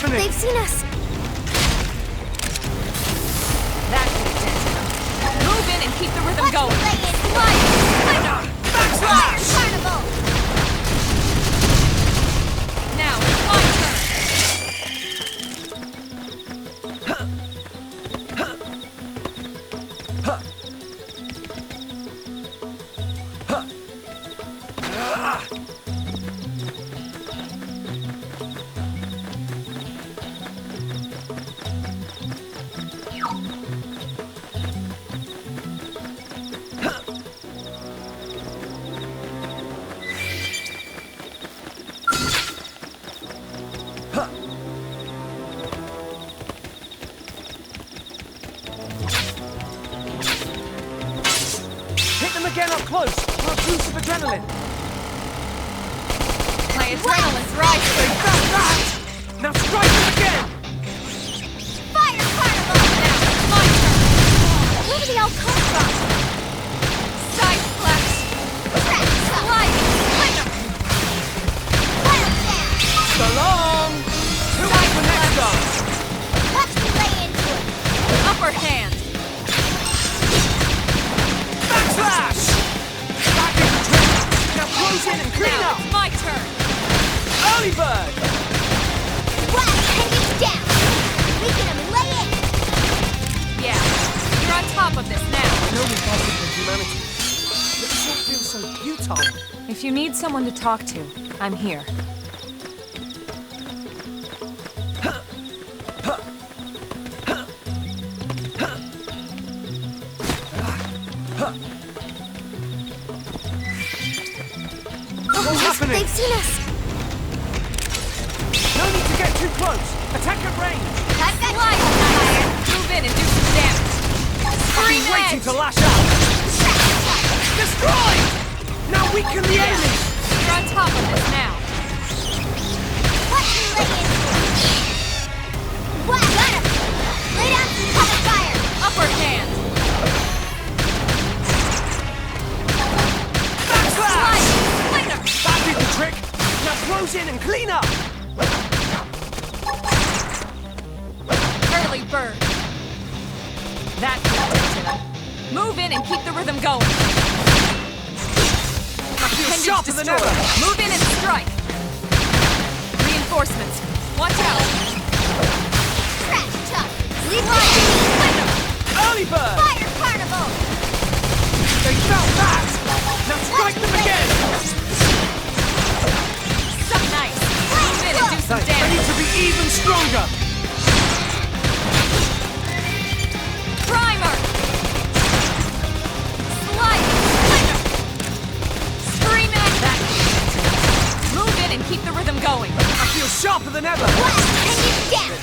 They've seen us! That could have dented them. Move in and keep the rhythm Let's going. play it! Fire! Fire Carnival! Now, it's my turn. Hit them again up close for a boost of adrenaline. My adrenaline's rising. They felt that! Now strike them again! Fire Carnival! Now, it's my turn. Where did they all come from? Side flash. Crash! Slide. Winner. Wild down! So long! Who wants the next dog? Watch me lay into it! Upper hand. Backslash! Back in the trick! Now close in and clean Now, up! it's my turn. Early bird! Wild hanging down! Weaken them and lay in! Yeah, you're on top of this now. I know we fight for humanity, but this all feels so futile. If you need someone to talk to, I'm here. What's happening? They've seen us! No need to get too close! Attack at range! I've got Slide, fire! Move in and do some damage. I've Scream been waiting edge. to lash out! Destroy! Now weaken the enemy! You're on top of this now. Watch me lay into it! Wow, got him! Lay down some cover fire! Upper hand. Backslash! Slide. Winner. That did the trick! Now close in and clean up! Early bird. That could have dented them. Move in and keep the rhythm going. Appendage sharper than destroyed. ever. Move in and strike. Reinforcements. Watch out. Crash tough! Leave line! Early bird! Fire Carnival! They felt that! Now strike them again! So nice. Move in and do some They need damage. to be even stronger! Primer. Slide. Winner. Scream at that. Move in and keep the rhythm going. I feel sharper than ever! Wild hanging down!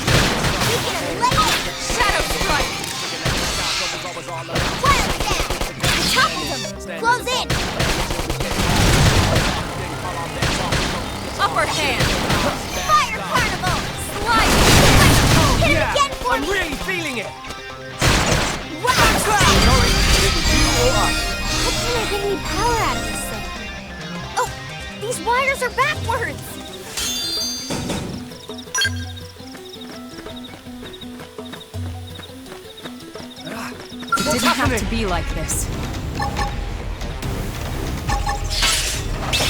Weaken them and lay in! Shadow strike. Wild down! On top of them! Close in! Upper hand. Fire Carnival! Slide. Hit it Yeah! again for I'm me! really feeling it! Wild Sorry, it was you or us. How can I get any power out of this thing? Oh! These wires are backwards! It didn't have to be like this.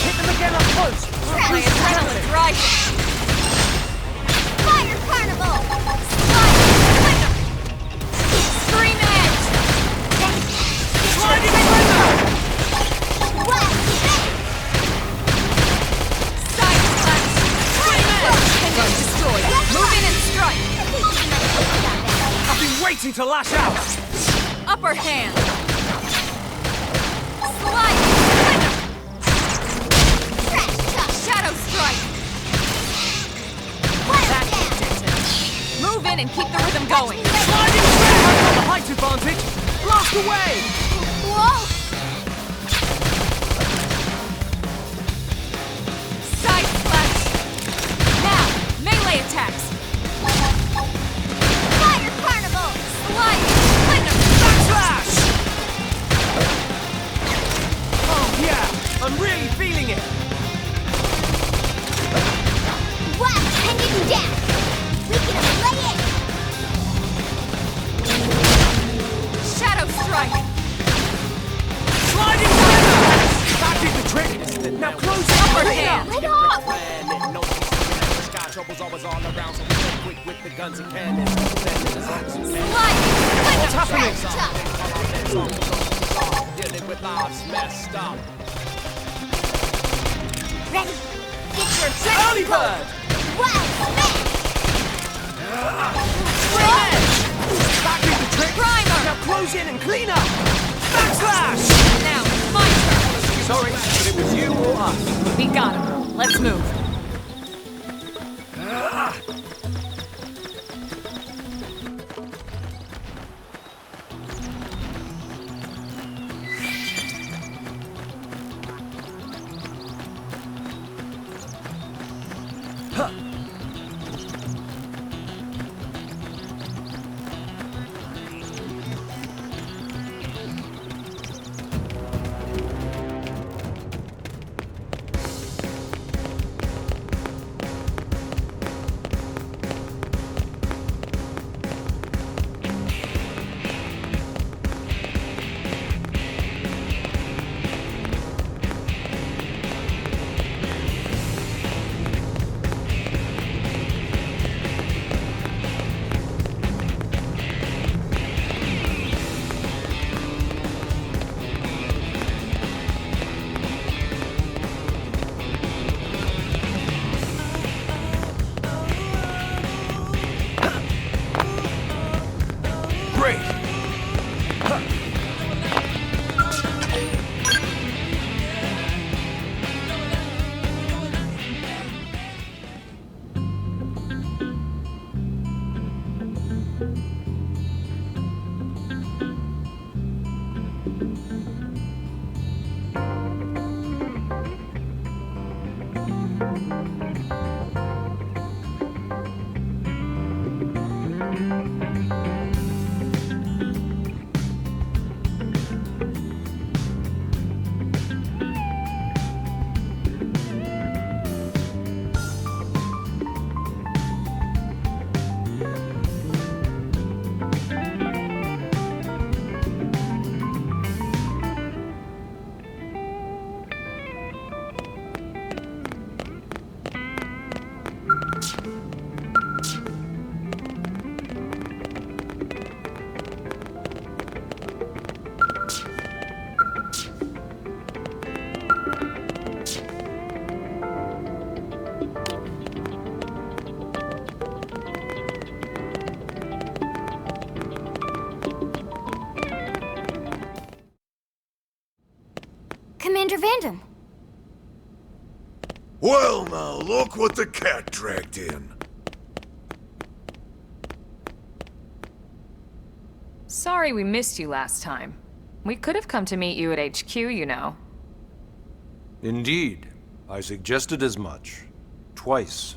Hit them again up close! My adrenaline's rising. Fire Carnival! Slide! Winner! Scream edge. Sliding winner! Wild Side slash. Fire! Appendage waiting to lash out! Upper hand! Slide! Trash chuck! Shadow strike! Wild That down! did it. Move in and keep the rhythm going. Sliding threat! I've got the height advantage! Blast away! Whoa! Side slash! Now, melee attacks! Fire carnival! Slide! Lightning! Backslash! Oh yeah, I'm really feeling it! Wild hanging down! We can play it! Shadow strike! Sliding threat! That did the trick! Now close it! Upper hand! Let off! Slide! What's happening? Trash chuck! Ready? Get your Early bird! wild smash! That did the trick! Primer! Now close in and clean up! Backslash! Now, it's my turn! Sorry, but it was you or us. We got him. Let's move. Great! Commander Vandam. Well, now, look what the cat dragged in. Sorry we missed you last time. We could have come to meet you at HQ, you know. Indeed. I suggested as much. Twice.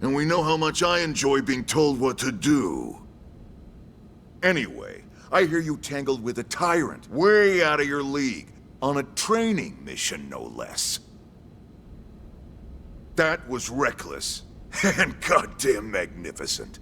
And we know how much I enjoy being told what to do. Anyway, I hear you tangled with a tyrant, way out of your league, on a training mission, no less. That was reckless, and goddamn magnificent.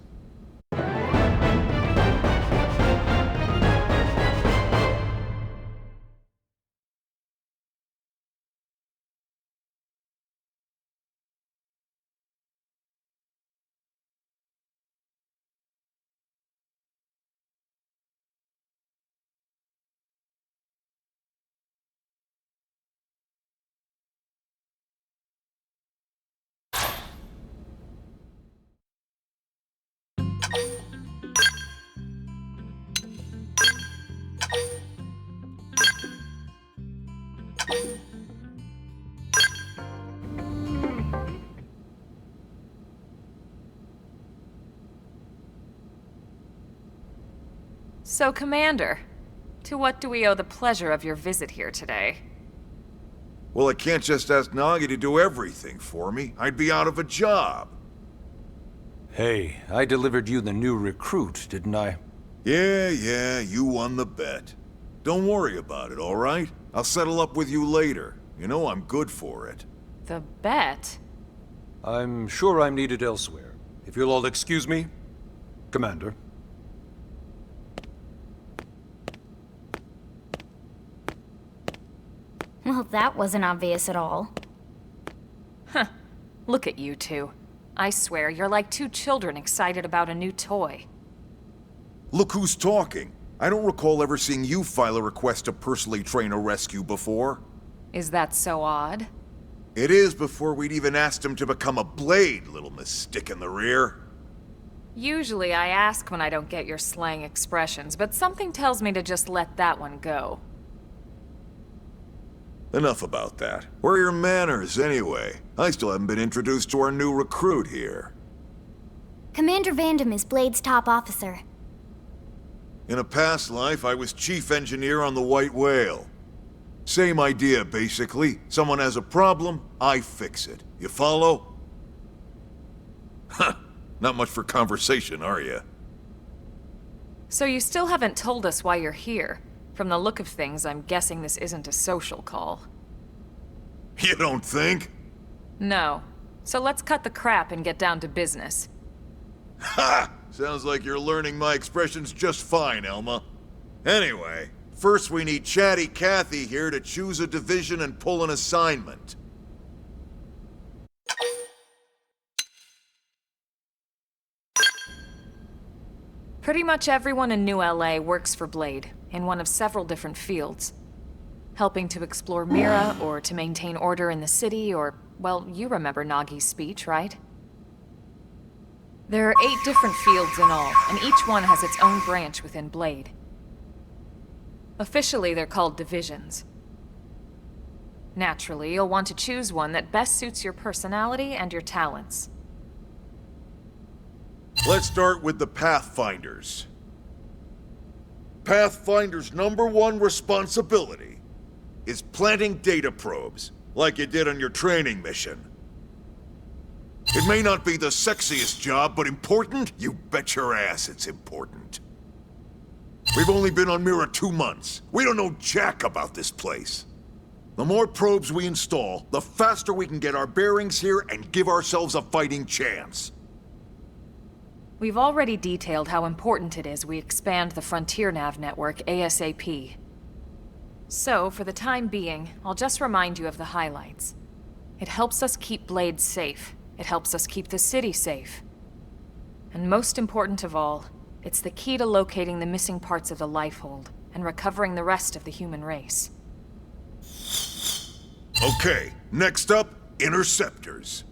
So, Commander, to what do we owe the pleasure of your visit here today? Well, I can't just ask Nagi to do everything for me. I'd be out of a job. Hey, I delivered you the new recruit, didn't I? Yeah, you won the bet. Don't worry about it, all right? I'll settle up with you later. You know I'm good for it. The bet? I'm sure I'm needed elsewhere. If you'll all excuse me, Commander. Well, that wasn't obvious at all. Huh. Look at you two. I swear, you're like two children excited about a new toy. Look who's talking. I don't recall ever seeing you file a request to personally train a rescue before. Is that so odd? It is before we'd even asked him to become a blade, little Miss Stick in the Rear. Usually I ask when I don't get your slang expressions, but something tells me to just let that one go. Enough about that. Where are your manners, anyway? I still haven't been introduced to our new recruit here. Commander Vandam is Blade's top officer. In a past life, I was chief engineer on the White Whale. Same idea, basically. Someone has a problem, I fix it. You follow? Huh. Not much for conversation, are you? So you still haven't told us why you're here. From the look of things, I'm guessing this isn't a social call. You don't think? No. So let's cut the crap and get down to business. Ha! Sounds like you're learning my expressions just fine, Elma. Anyway, first we need Chatty Cathy here to choose a division and pull an assignment. Pretty much everyone in New LA works for Blade, in one of several different fields. Helping to explore Mira, or to maintain order in the city, or, well, you remember Nagi's speech, right? There are 8 different fields in all, and each one has its own branch within Blade. Officially, they're called divisions. Naturally, you'll want to choose one that best suits your personality and your talents. Let's start with the Pathfinders. Pathfinder's #1 responsibility is planting data probes, like you did on your training mission. It may not be the sexiest job, but important? You bet your ass it's important. We've only been on Mira 2 months. We don't know jack about this place. The more probes we install, the faster we can get our bearings here and give ourselves a fighting chance. We've already detailed how important it is we expand the Frontier Nav network ASAP. So, for the time being, I'll just remind you of the highlights. It helps us keep Blade safe. It helps us keep the city safe. And most important of all, it's the key to locating the missing parts of the Lifehold and recovering the rest of the human race. Okay, next up, Interceptors.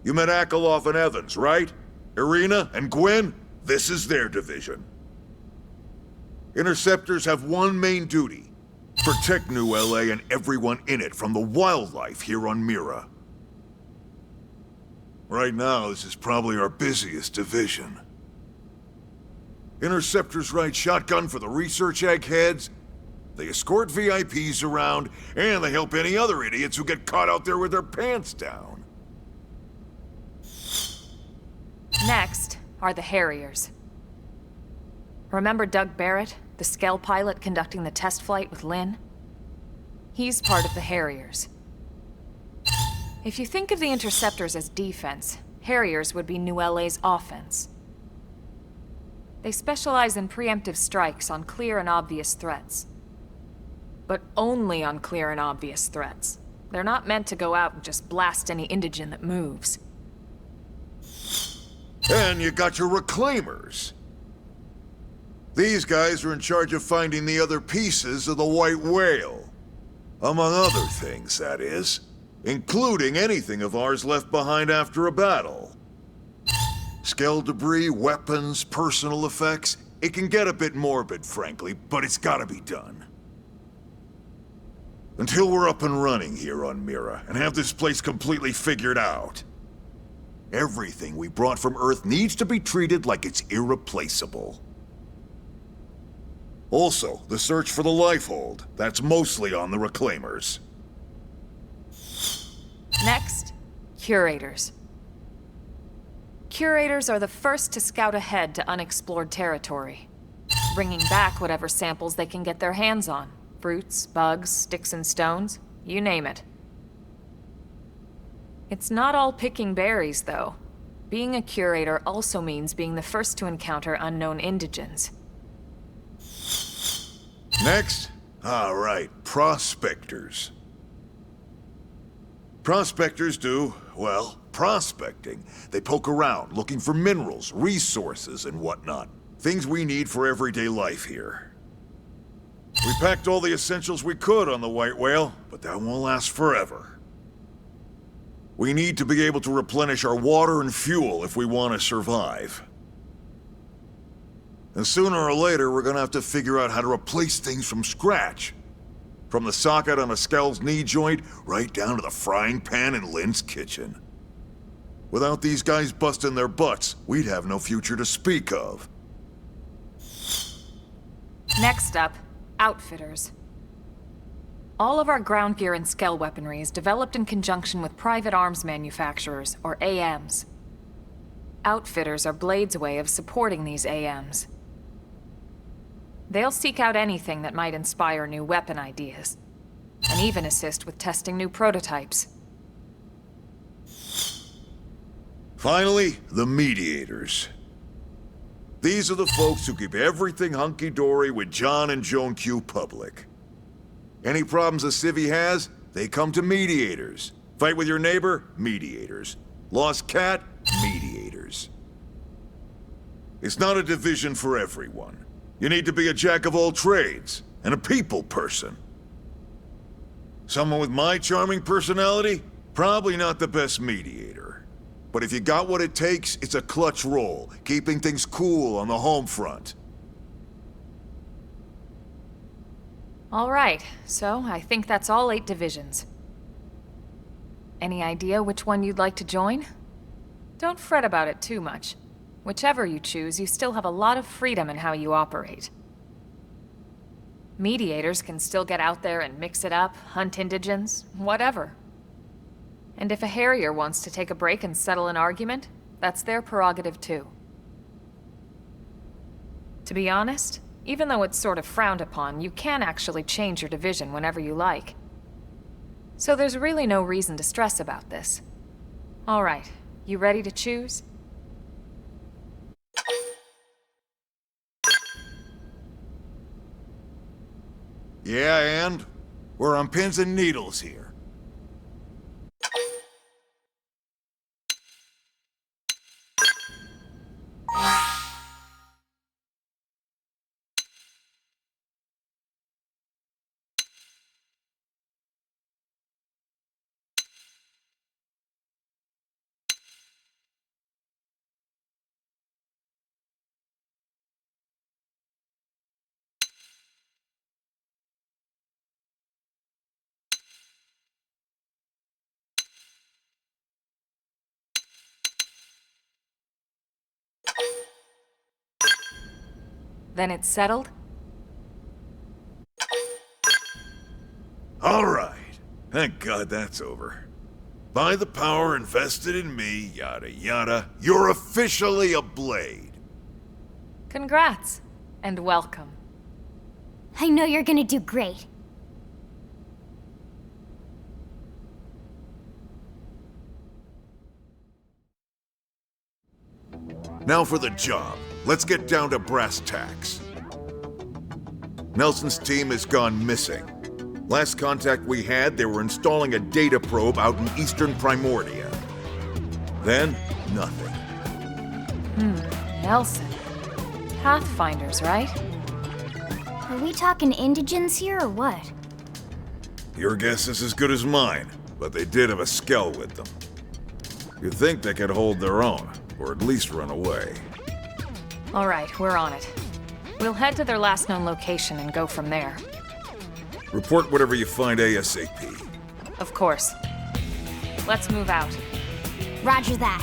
You met Akalov and Evans, right? Irina and Gwen? This is their division. Interceptors have one main duty: protect New LA and everyone in it from the wildlife here on Mira. Right now, this is probably our busiest division. Interceptors ride shotgun for the research eggheads, they escort VIPs around, and they help any other idiots who get caught out there with their pants down. Next are the Harriers. Remember Doug Barrett, the Skell pilot conducting the test flight with Lynn? He's part of the Harriers. If you think of the Interceptors as defense, Harriers would be New LA's offense. They specialize in preemptive strikes on clear and obvious threats. But only on clear and obvious threats. They're not meant to go out and just blast any indigene that moves. And you got your Reclaimers. These guys are in charge of finding the other pieces of the White Whale. Among other things, that is. Including anything of ours left behind after a battle. Skell debris, weapons, personal effects. It can get a bit morbid, frankly, but it's gotta be done. Until we're up and running here on Mira, and have this place completely figured out. Everything we brought from Earth needs to be treated like it's irreplaceable. Also, the search for the Lifehold. That's mostly on the Reclaimers. Next, curators. Curators are the first to scout ahead to unexplored territory, bringing back whatever samples they can get their hands on. Fruits, bugs, sticks and stones, you name it. It's not all picking berries, though. Being a curator also means being the first to encounter unknown indigens. Next? Alright, prospectors. Prospectors do, well, prospecting. They poke around, looking for minerals, resources, and whatnot. Things we need for everyday life here. We packed all the essentials we could on the White Whale, but that won't last forever. We need to be able to replenish our water and fuel if we want to survive. And sooner or later, we're gonna have to figure out how to replace things from scratch. From the socket on a Skell's knee joint, right down to the frying pan in Lynn's kitchen. Without these guys busting their butts, we'd have no future to speak of. Next up, outfitters. All of our ground gear and Skell weaponry is developed in conjunction with private arms manufacturers, or AMs. Outfitters are Blade's way of supporting these AMs. They'll seek out anything that might inspire new weapon ideas, and even assist with testing new prototypes. Finally, the mediators. These are the folks who keep everything hunky-dory with John and Joan Q public. Any problems a civvy has, they come to mediators. Fight with your neighbor? Mediators. Lost cat? Mediators. It's not a division for everyone. You need to be a jack of all trades, and a people person. Someone with my charming personality? Probably not the best mediator. But if you got what it takes, it's a clutch role, keeping things cool on the home front. All right, so I think that's all 8 divisions. Any idea which one you'd like to join? Don't fret about it too much. Whichever you choose, you still have a lot of freedom in how you operate. Mediators can still get out there and mix it up, hunt indigens, whatever. And if a Harrier wants to take a break and settle an argument, that's their prerogative too. To be honest, even though it's sort of frowned upon, you can actually change your division whenever you like. So there's really no reason to stress about this. All right, you ready to choose? Yeah, and? We're on pins and needles here. Then it's settled? All right. Thank God that's over. By the power invested in me, yada yada, you're officially a Blade. Congrats, and welcome. I know you're gonna do great. Now for the job. Let's get down to brass tacks. Nelson's team has gone missing. Last contact we had, they were installing a data probe out in eastern Primordia. Then, nothing. Nelson. Pathfinders, right? Are we talking indigens here or what? Your guess is as good as mine, but they did have a Skell with them. You'd think they could hold their own, or at least run away. All right, we're on it. We'll head to their last known location and go from there. Report whatever you find ASAP. Of course. Let's move out. Roger that.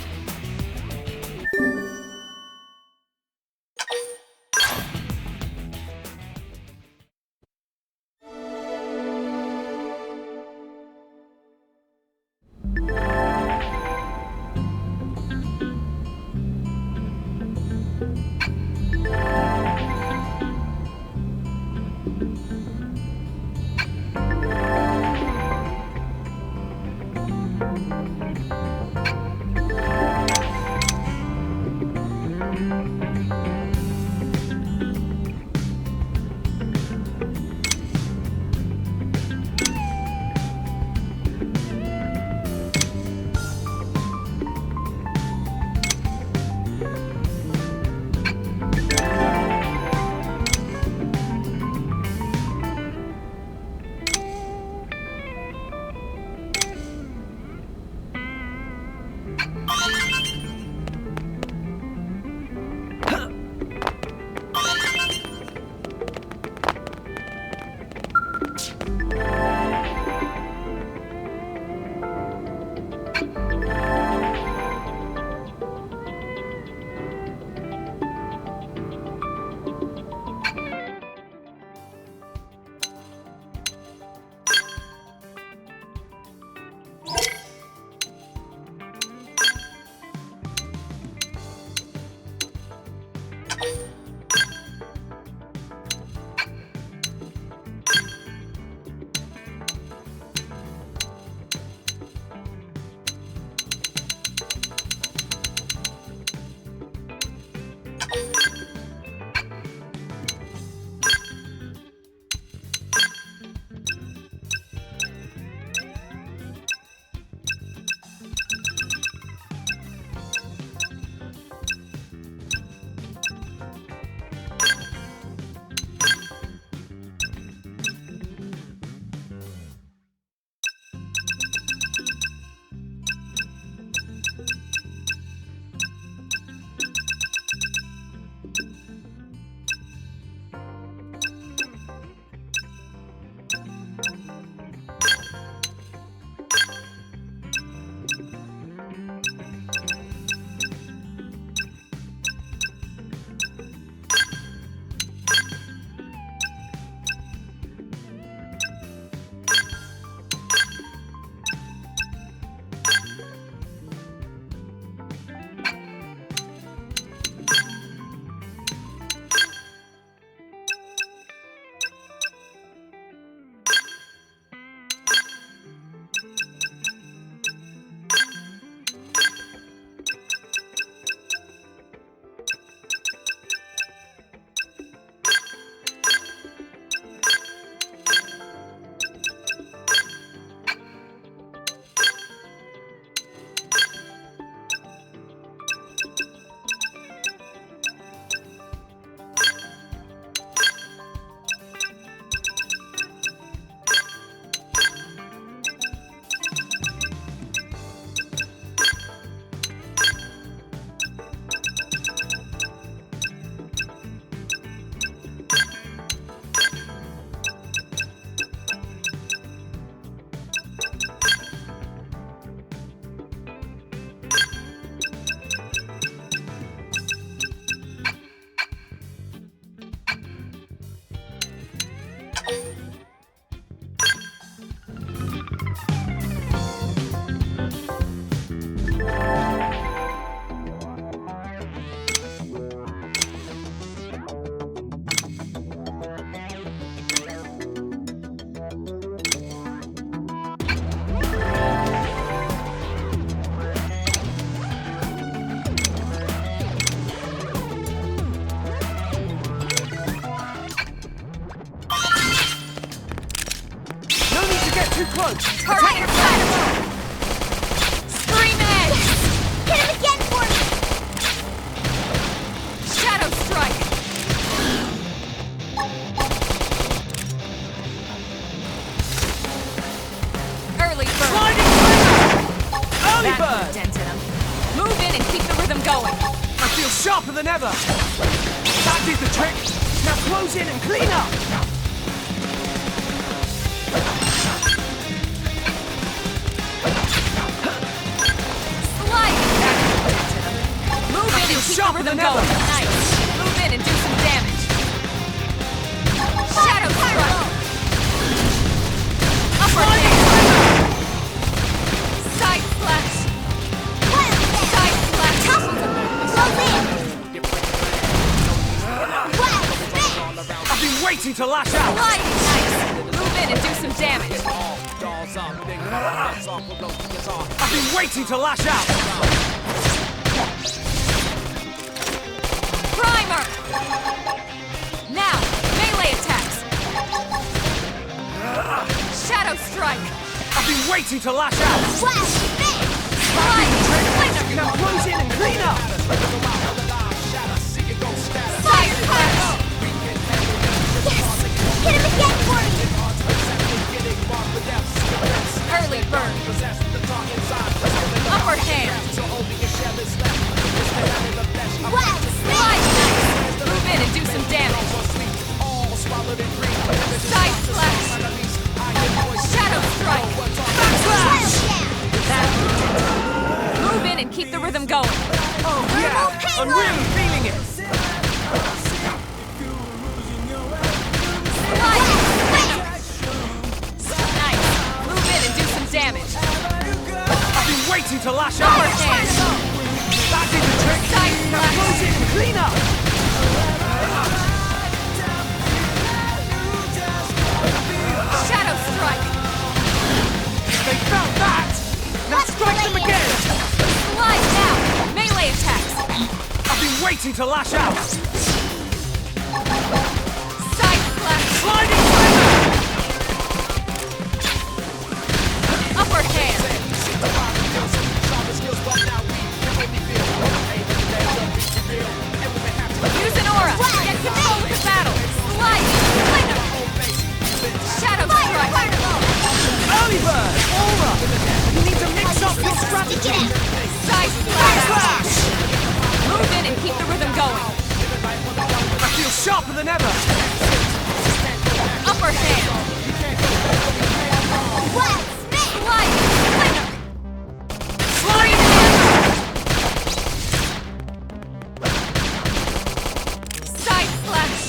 rope! Hurry your fire! Scream edge! Hit him again for me! Shadow strike! Early bird! Sliding slammer! Early That put a bird! dent in him. Move in and keep the rhythm going. I feel sharper than ever! That did the trick! Now close in and clean up! Slide! That put a dent in him. Move in and keep the sharper rhythm than ever. going. Nice. Move in and do some damage. Shadow strike! Upper hand! Side slash! Side slash! Close in! Wild spin! I've been waiting to lash out! Sliding! Nice. Move in and do some damage. I've been waiting to lash out! Primer! Now, melee attacks! Shadow strike! I've been waiting to lash out! Wild spin! Sliding! Now close in and clean up! Fire slash! Yes! Hit him again for me! Early bird! Upper hand! Wild spin! Slide nice! Move in and do some damage. Side slash! Shadow strike! Wild down! That move in and keep the rhythm going. Oh yeah! I'm really feeling it! Slide! Nice! Move in and do some damage. I've been waiting to lash Upper out! hand! That did the trick! Side Now slash! close in and clean up! Shadow strike! They felt that! Now strike them again! Slide now! Melee attacks! I've been waiting to lash out! Side slash! Sliding slammer! Upper hand! Use an aura! Get control of the battle! Slide! Cleanup! Shadow strike! Early bird! Aura! You need to mix up your strategy! Side slash! Move in and keep the rhythm going. I feel sharper than ever! Upper hand! Wild spin! Slide! Cleanup! Sliding Side slash!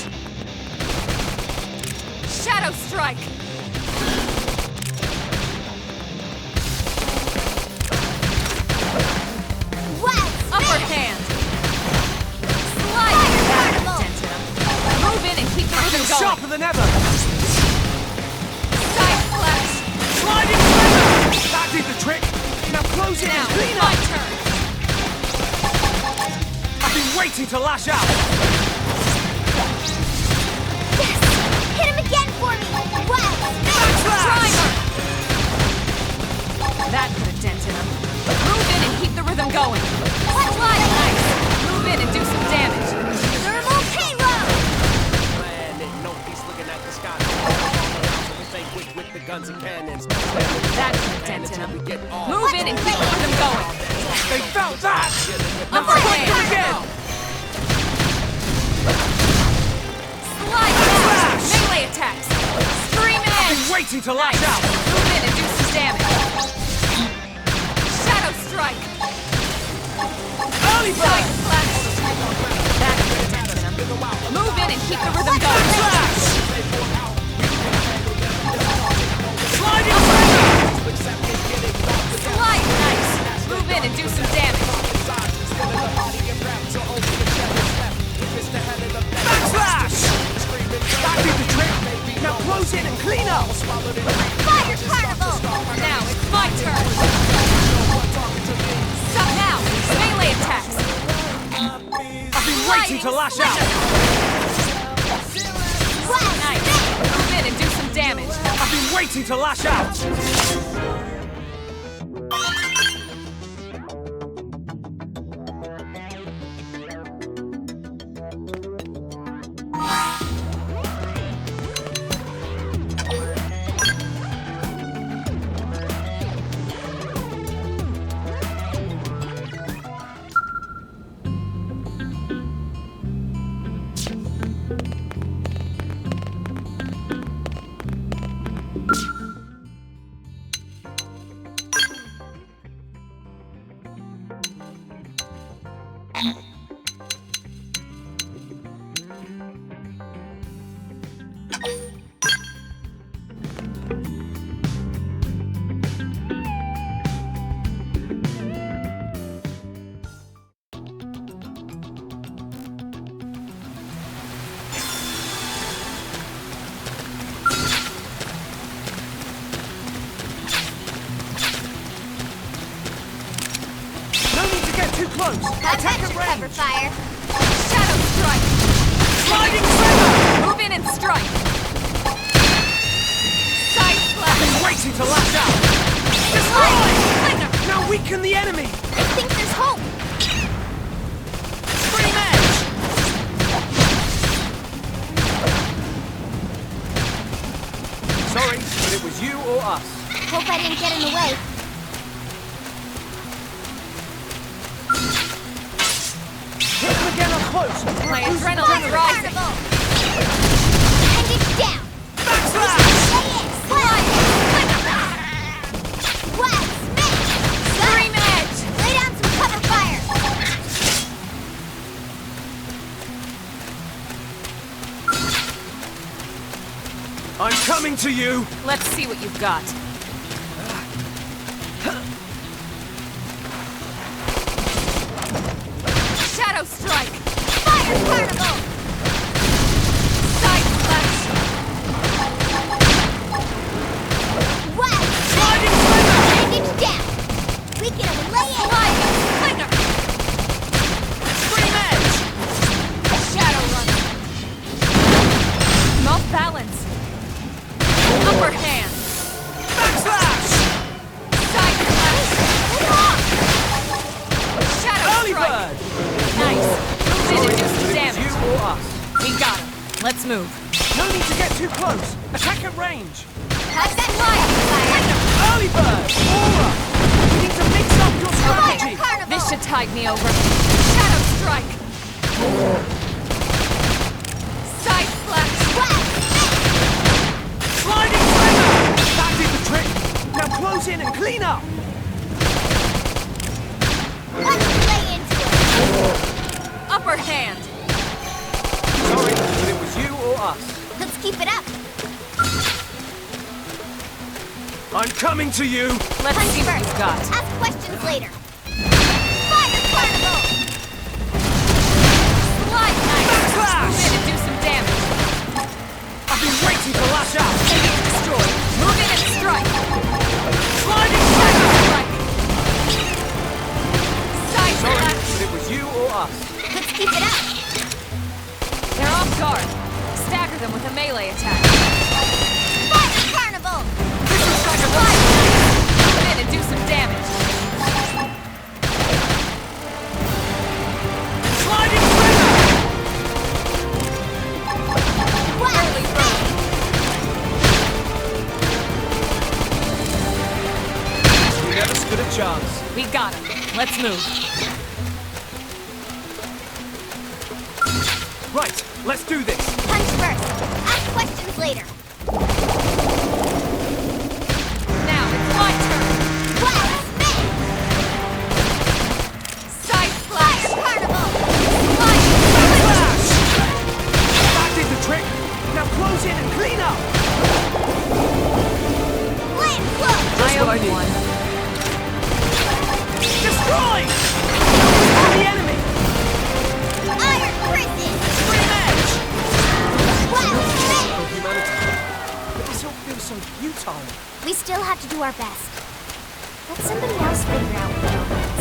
Shadow strike! Wild Upper spin! hand! Slide! Carnival! Dent in him. Move in and keep the rhythm going. sharper than ever! Side slash! Sliding slammer! That did the trick! Now close in Now, and clean my up! turn! I've been waiting to lash out! Yes! Hit him again for me! Wild spin! Slash! Primer! That put a dent in him. Move in and keep the rhythm going. Slide nice! Move in and do some damage. Thermal payload! That put a dent in him. Move in and keep the rhythm going. They felt that! Now Upper strike them hand! again! Slide down! Melee attacks! Scream I've edge! been waiting to lash out! Move in and do some damage. Shadow strike! Early Side bird! slash! That put a dent in him. Move in and keep the rhythm going. Slash! Sliding slammer! Slide nice! Move in and do some damage. Backslash! That did the trick! Now close in and clean up! Fire Carnival! Now it's my turn. Stop now! Melee attacks! I've been waiting to lash out! Wild Nice! spin! Move in and do some damage. I've been waiting to lash out! Too close! Attack at range! Cover fire. Shadow strike. Sliding trigger! Move in and strike! Side I've been slash! waiting to lash out! Destroy! Now weaken the enemy! I think there's hope. Scream edge! Sorry, but it was you or us. Hope I didn't get in the way. Hit them again up close! My adrenaline's rising! And it's down. Backslash! Blast! Smash! Scream edge! Lay down some cover fire. I'm coming to you! Let's see what you've got. Shadow strike! Fire carnival. Side slash! Blast! Sliding trigger! And it's down. We can lay it. Sliding slinger! Scream edge! Shadow runner! Off balance! Upper hand! Backslash! Side slash! Shadow Early strike! bird! Nice! Move in and do some You damage! or us. We got him! Let's move! No need to get too close! Attack at range! How's that fire? Early bird! Aura! You need to mix up your strategy! Fire carnival. This should tide me over. Shadow strike! Side slash! Blast! Sliding trigger! That did the trick! Now close in and clean up! Let's lay into it. Upper hand! Sorry, but it was you or us. Let's keep it up. I'm coming to you! Let's Punch see what first. you've got. Ask questions later. Fire carnival. Slide knife! Backslash! Move in and do some damage. I've been waiting to lash out! Enemy destroyed. Move in and strike. Sliding Shadow trigger! strike. Side Sorry, slash. but it was you or us. Let's keep it up. They're off guard. Stagger them with a melee attack. Fire carnival. Slide. Move in and do some damage. Sliding trigger! Early bird. You never stood a chance. We got him. Let's move. Right, let's do this. Punch first. Ask questions later. Now it's my turn. Blast! Smash! Side slash. Fire carnival. Slide. Flash! That did the trick. Now close in and clean up. Land close. Just I what I owe you need. one. Destroy! The enemy! Iron prison. Scream edge! Blast! Smash! Oh, humanity. But this all feels so futile. We still have to do our best. Let somebody else figure out what it means.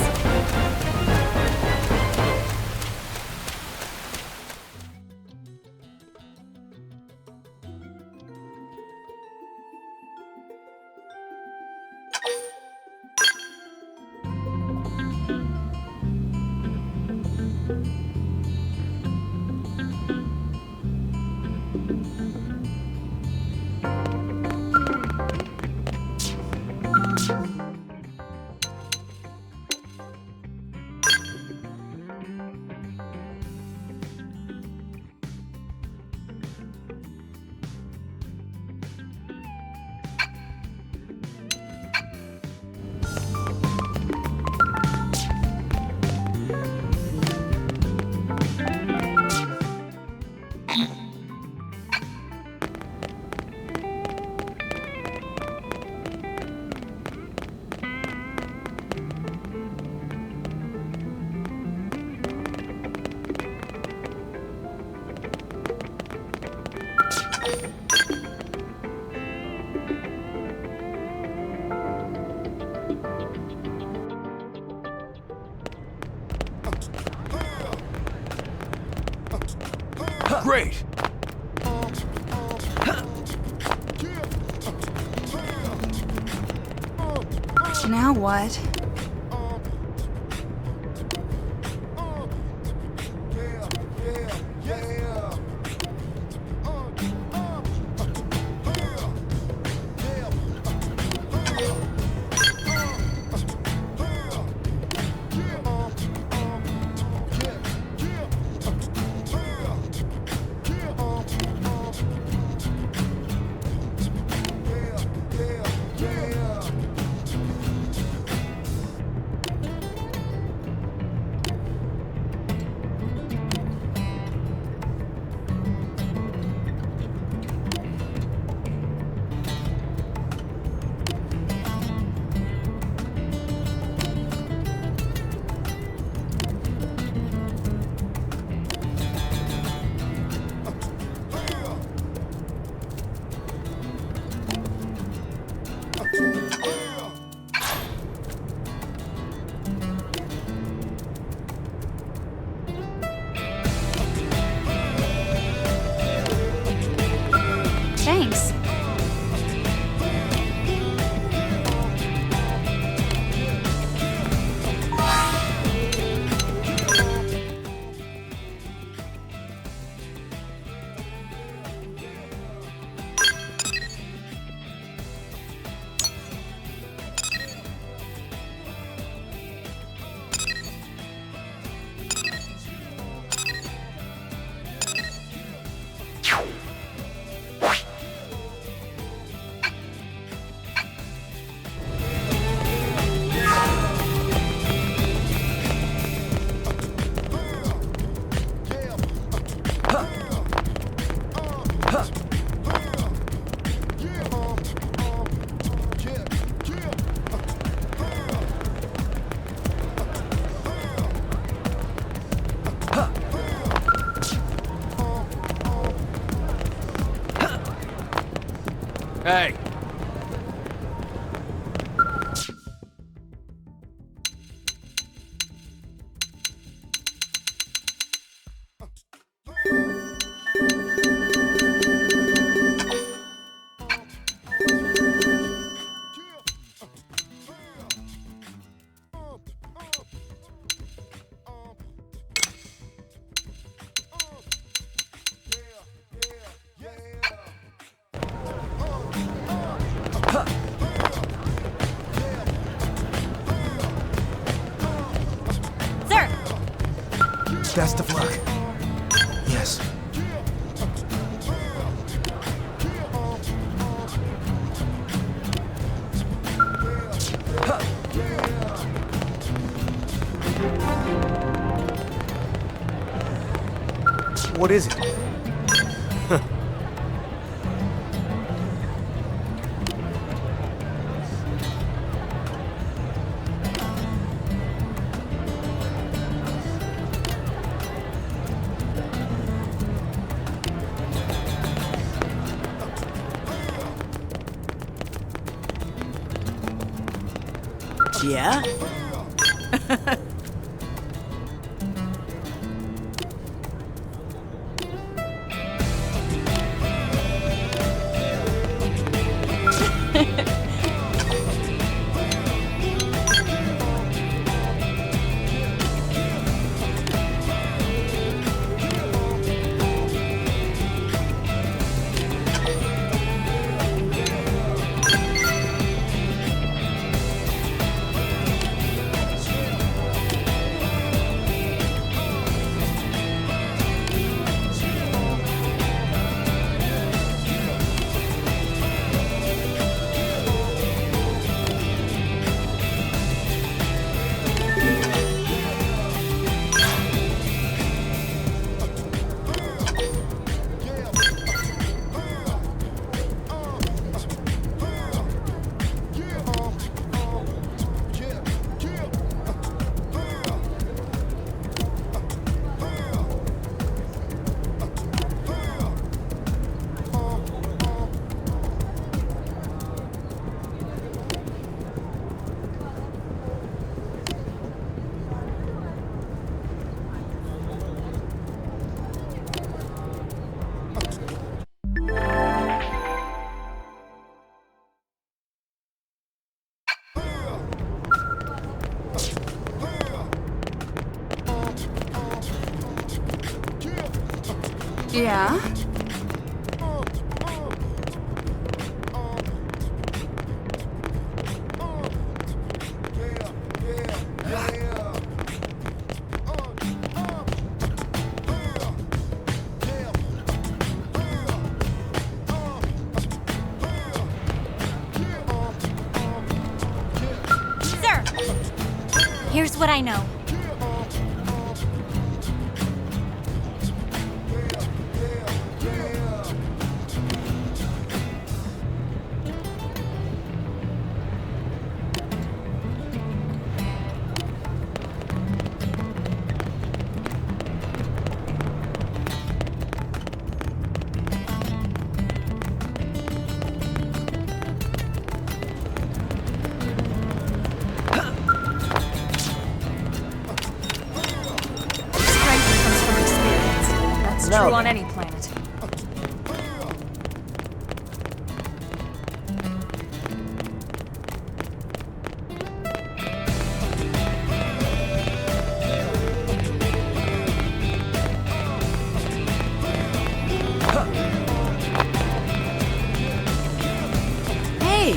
Great! Now what? Thanks. Hey! Sir! Best of luck. Yes. What is it? Yeah? Yeah? Sir! Here's what I know. Strength comes from experience. That's No. true on any planet. Hey!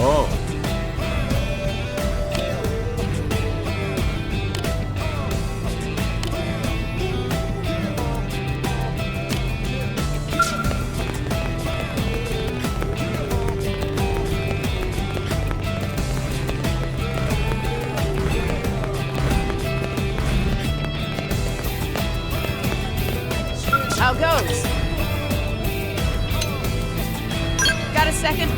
Oh. How goes? Got a second?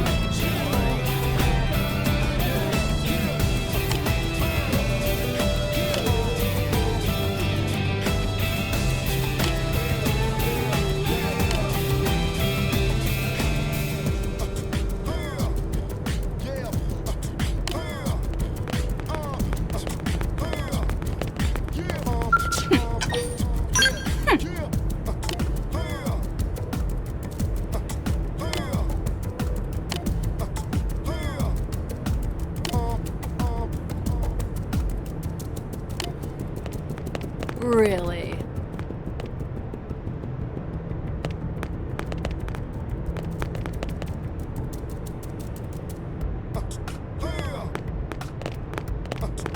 Really?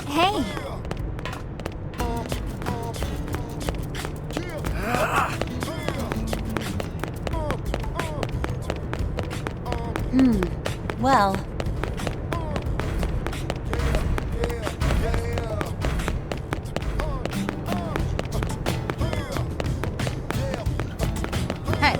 Hey, Well, hey.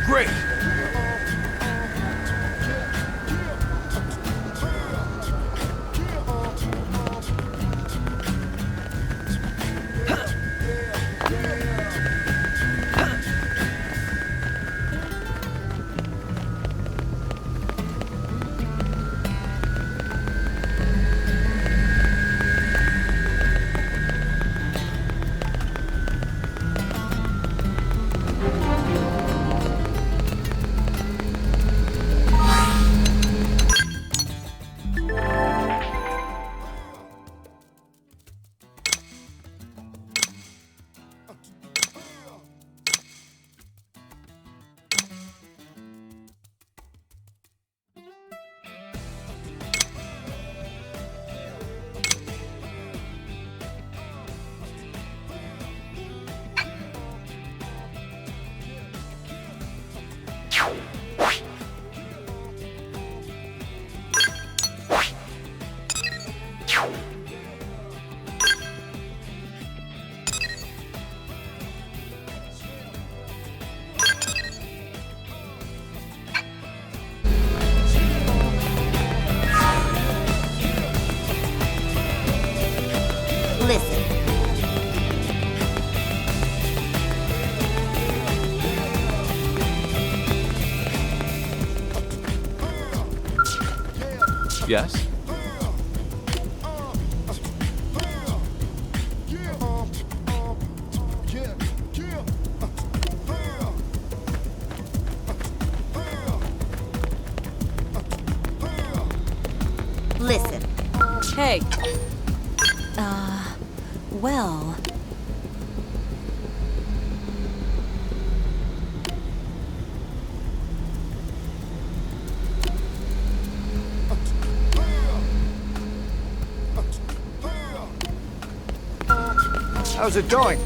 Great! Listen. Yes? Listen. Hey, Well, How's it going?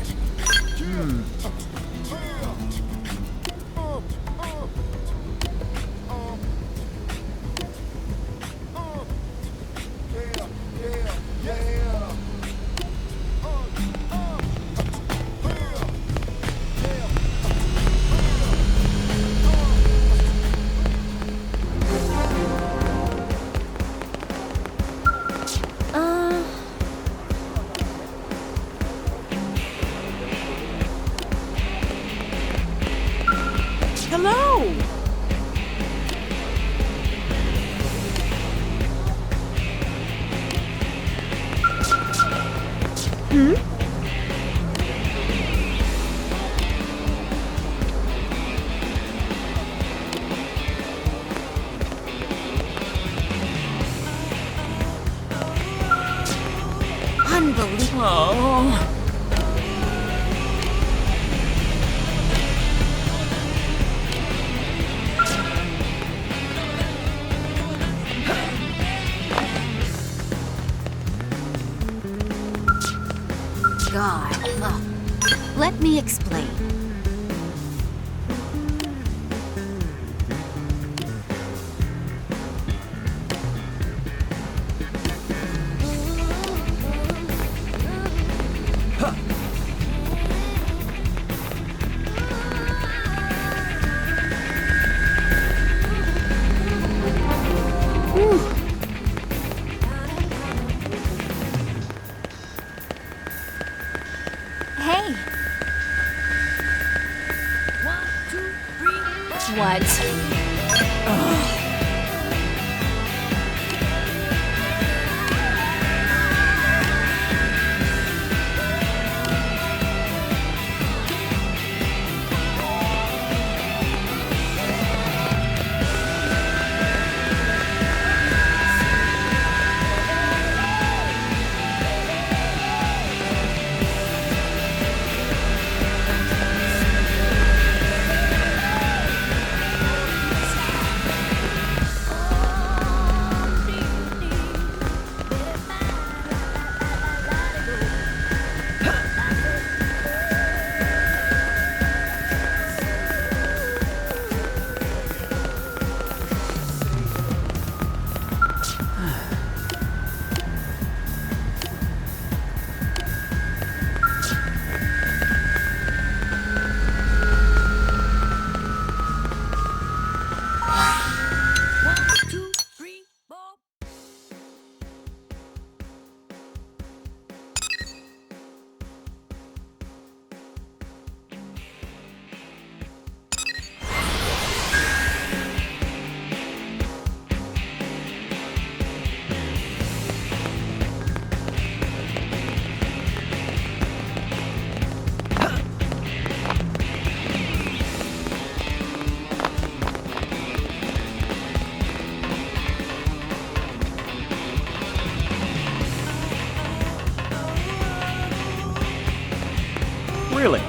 Unbelievable. Oh. God. Look. Let me explain. Hey, What? Really?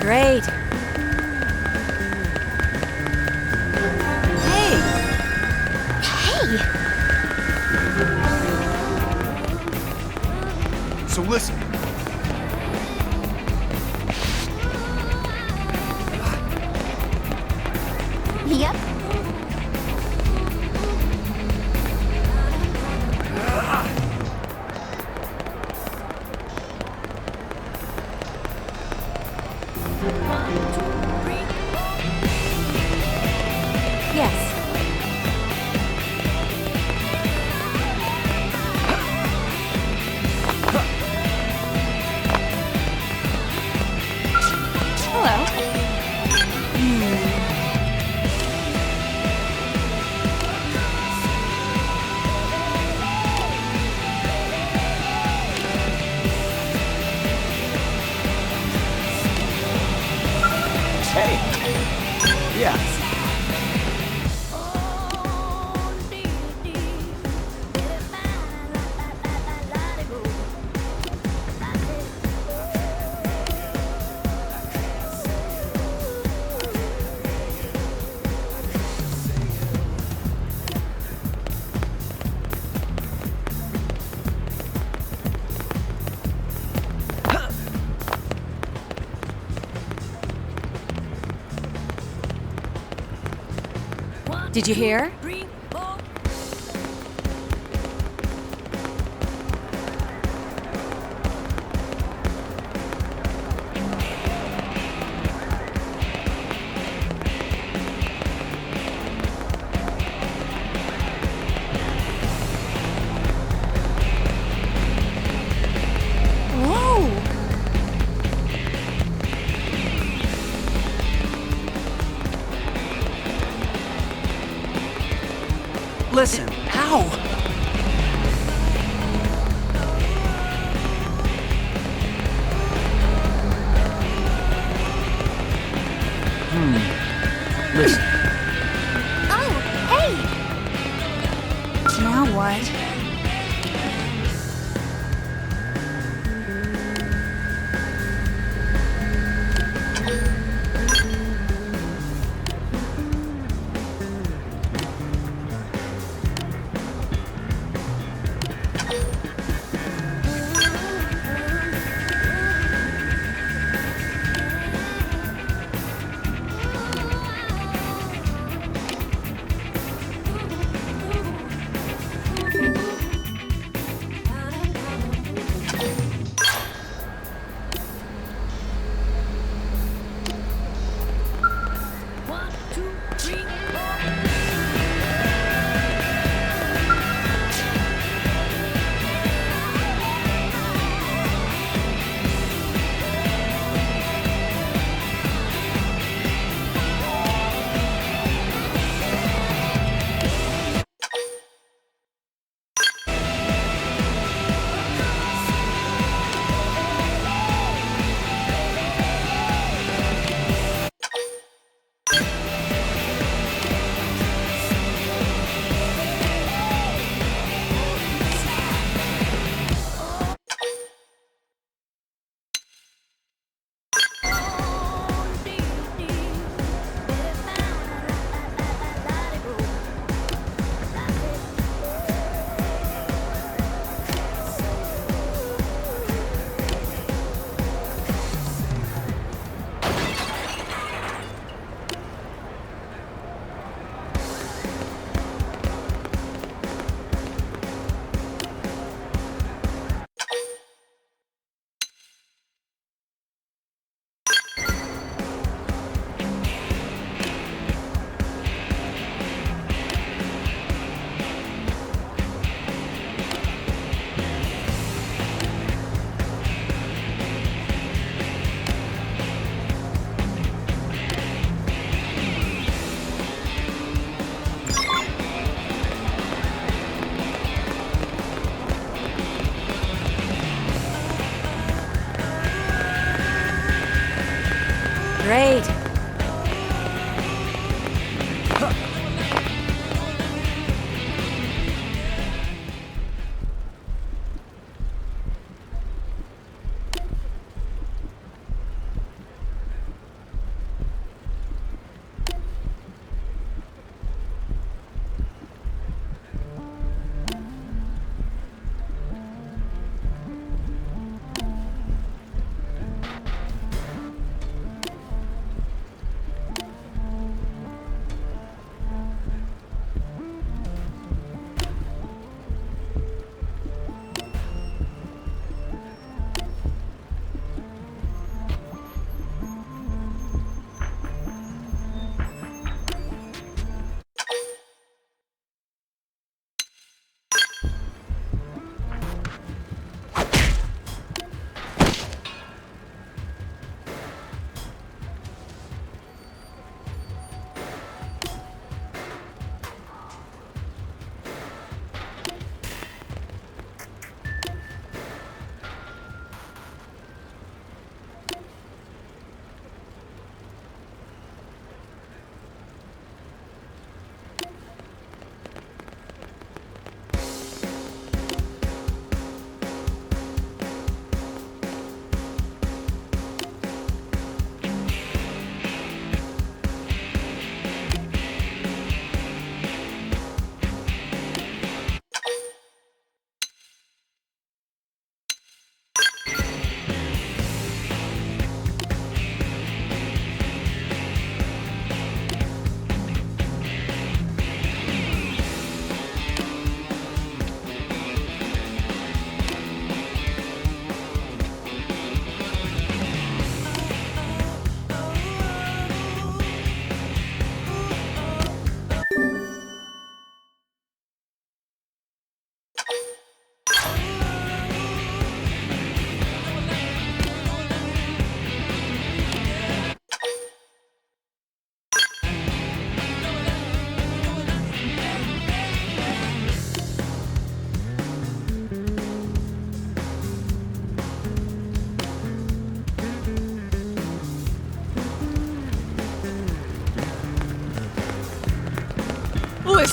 Great. Hey, Hey! So listen. Yep. yes. Hello. Hey. Yeah. Did you hear? Whoa! Listen, how? Listen. Oh, hey! Now what? Great.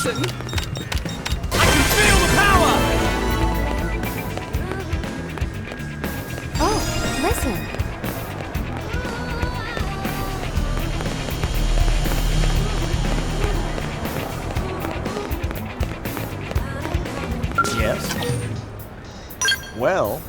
Listen. I can feel the power! Oh, listen. Yes? Well...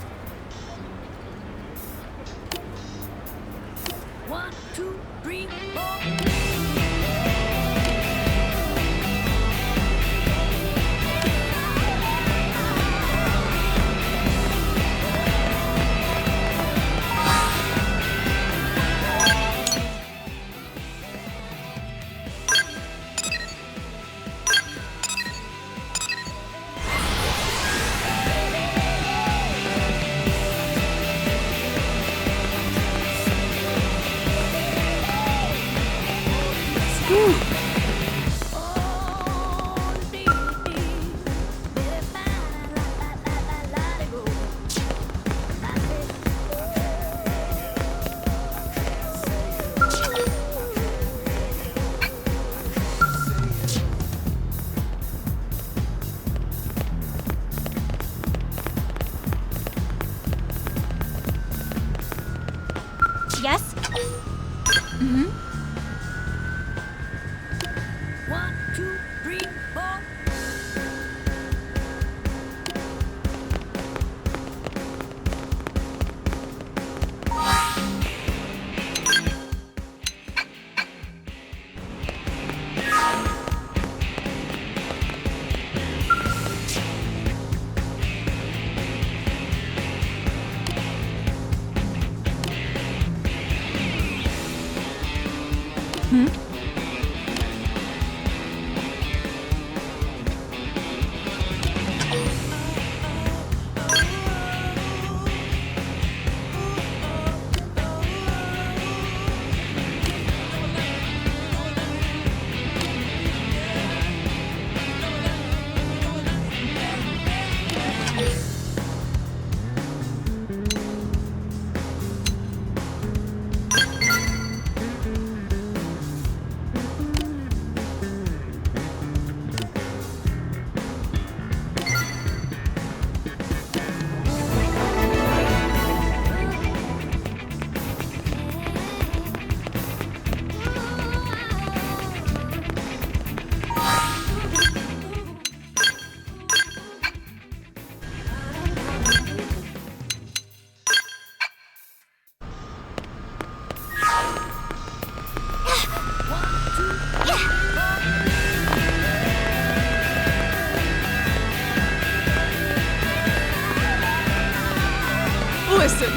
Yes? Listen.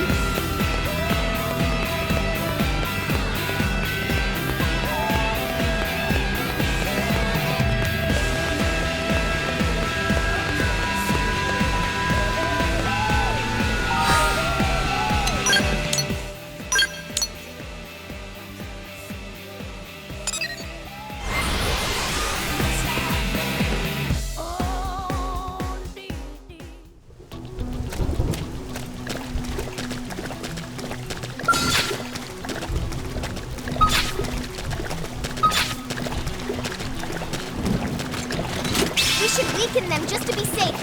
We should weaken them just to be safe.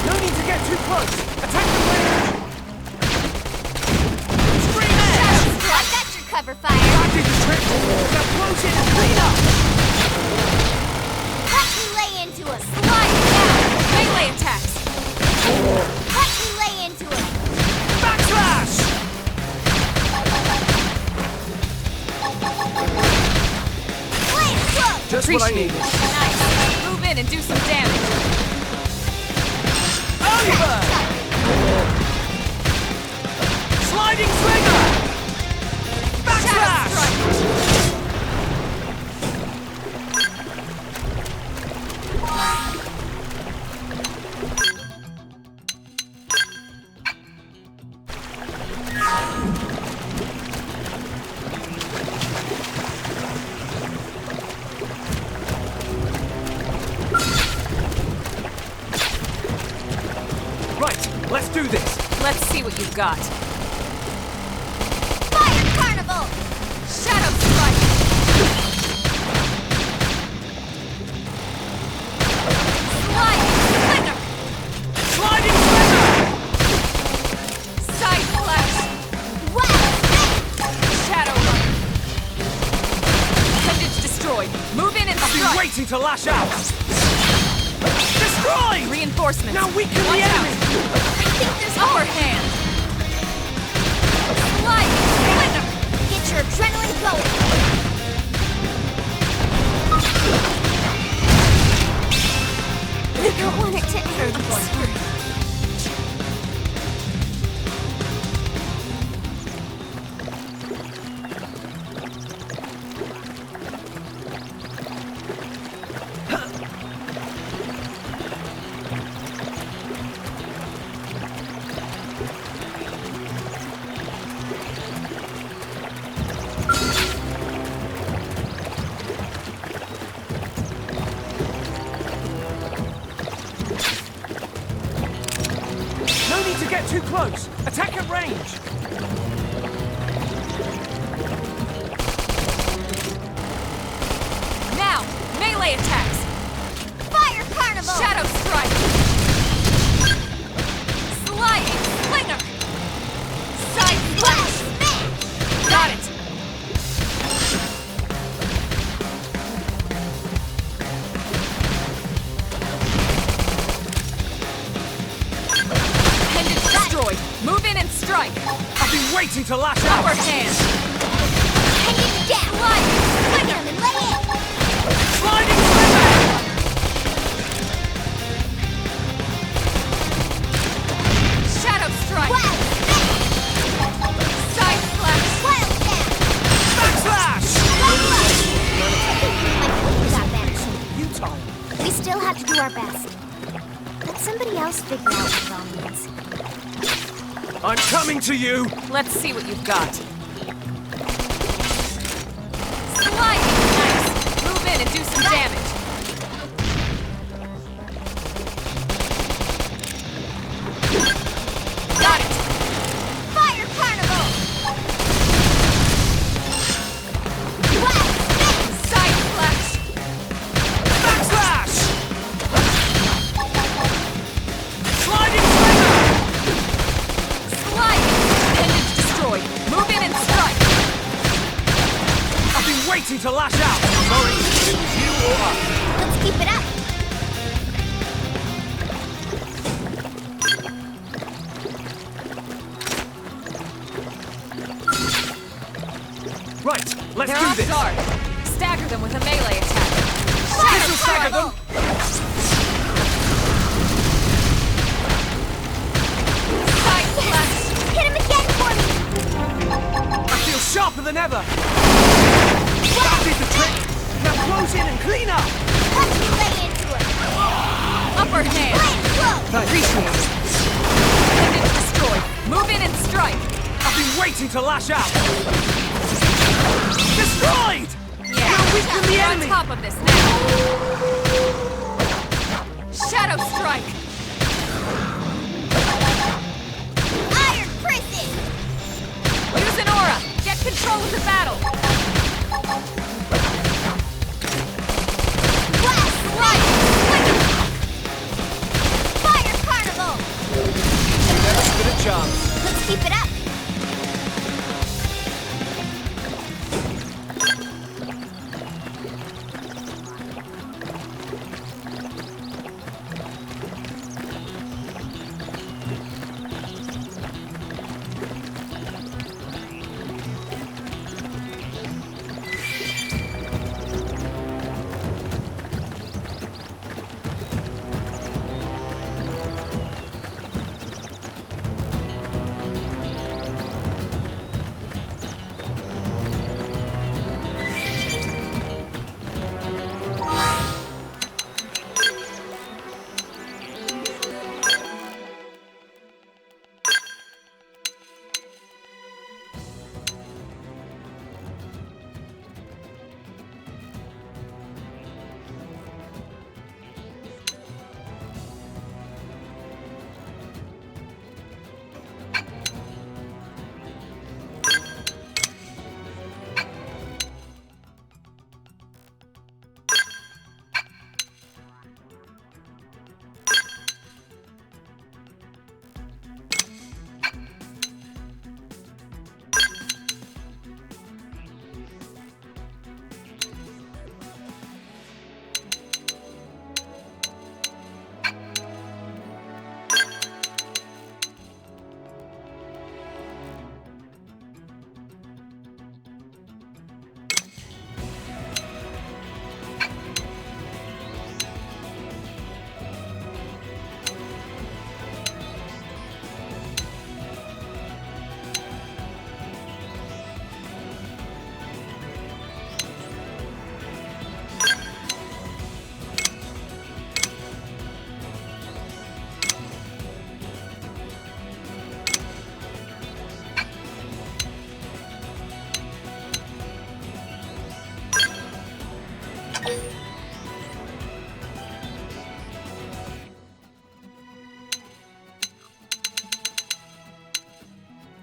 No need to get too close! Attack the range! Scream Shadow Strike, that's your cover fire. That did the trick! Now close in and clean up! Cut relay into us. Slide down. Melee attacks. Cut relay into us. Backslash! Flame cloak. Just what I needed. Nice. Move in and do some damage. Over! Sliding trigger! Backslash! Right, let's do this. Let's see what you've got. Fire Carnival. Shadow Strike. distance. Now weaken the Watch out. enemy! I think there's Upper hand. Slide. Splinter. Get your adrenaline going. I don't want it to end. I'm sorry. No need to get too close! Attack at range! Now, melee attacks. Fire Carnival! Shadow strike. Sliding slinger. Side Flash! slash. Smash! Got it. Pendant destroyed. Move in and strike. I've been waiting to lash out! Upper hand. Hanging down! Slide. Swing Slinger. him and lay in! Sliding slinger! Shadow strike. Wild Smash! Side slash. Wild Smash! Backslash! Got that. You time. We still have to do our best. Let somebody else figure out what it all means. I'm coming to you! Let's see what you've got. Sliding. Nice. Move in and do some damage. Got it. Fire Carnival! Wild Smash! Side slash. Backslash! Sliding slinger! Sliding. Pendant destroyed. Move in and strike. I've been waiting to lash out! Sorry, it was you or us. Let's keep it up. Right, let's They're do off this! guard. Stagger them with a melee attack. This'll stagger them! Side slash. Hit him again for me! I feel sharper than ever! That did the trick! Now close in and clean up! Let me lay into her! Upper hand. Flame flow! Appreciate it. Pendant destroyed. Move in and strike. I've been waiting to lash out! Destroyed! Yeah. Now weaken the We're on enemy! top of this now. Shadow strike. Iron prison! Use an aura. Get control of the battle. Blast! Slide. Slinger. Fire Carnival! Never stood a chance. Let's keep it up.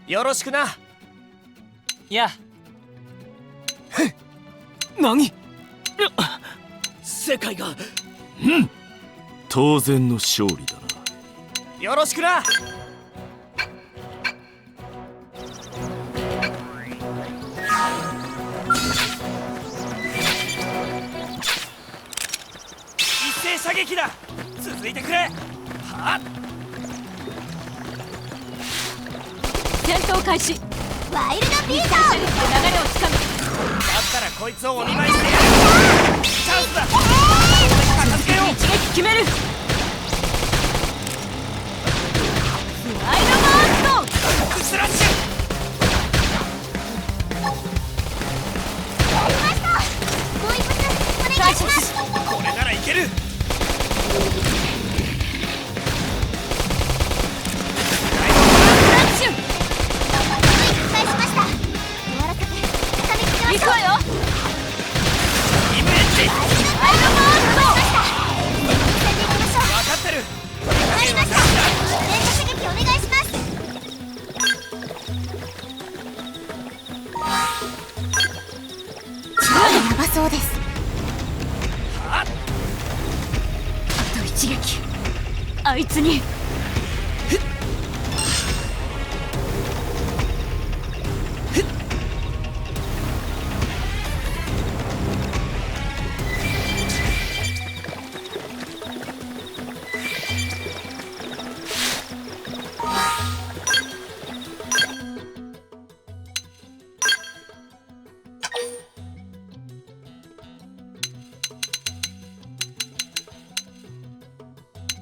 よろしくな。や何？世界が当然の勝利だな。よろしくな。一斉射撃だ。続いてくれ。はっ。戦闘開始。ワイルドビート。流れをつかむ。だったらこいつをお見舞いしてやる。チャンスだ。片付けよう。一撃決める。フライドバースト。スラッシュ。やりました。もう一発お願いします。これならいける。クラッシュ。返しました。柔らかく固めきりましょう。行くわよ。イメージ。フライドバースト。戦でいきましょう。分かってる。わかりました。連射射撃お願いします。超やばそうです。はっ。あと一撃。あいつに。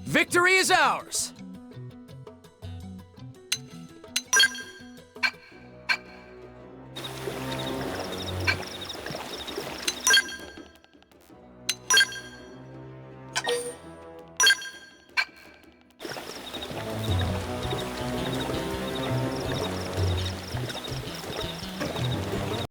Victory is ours!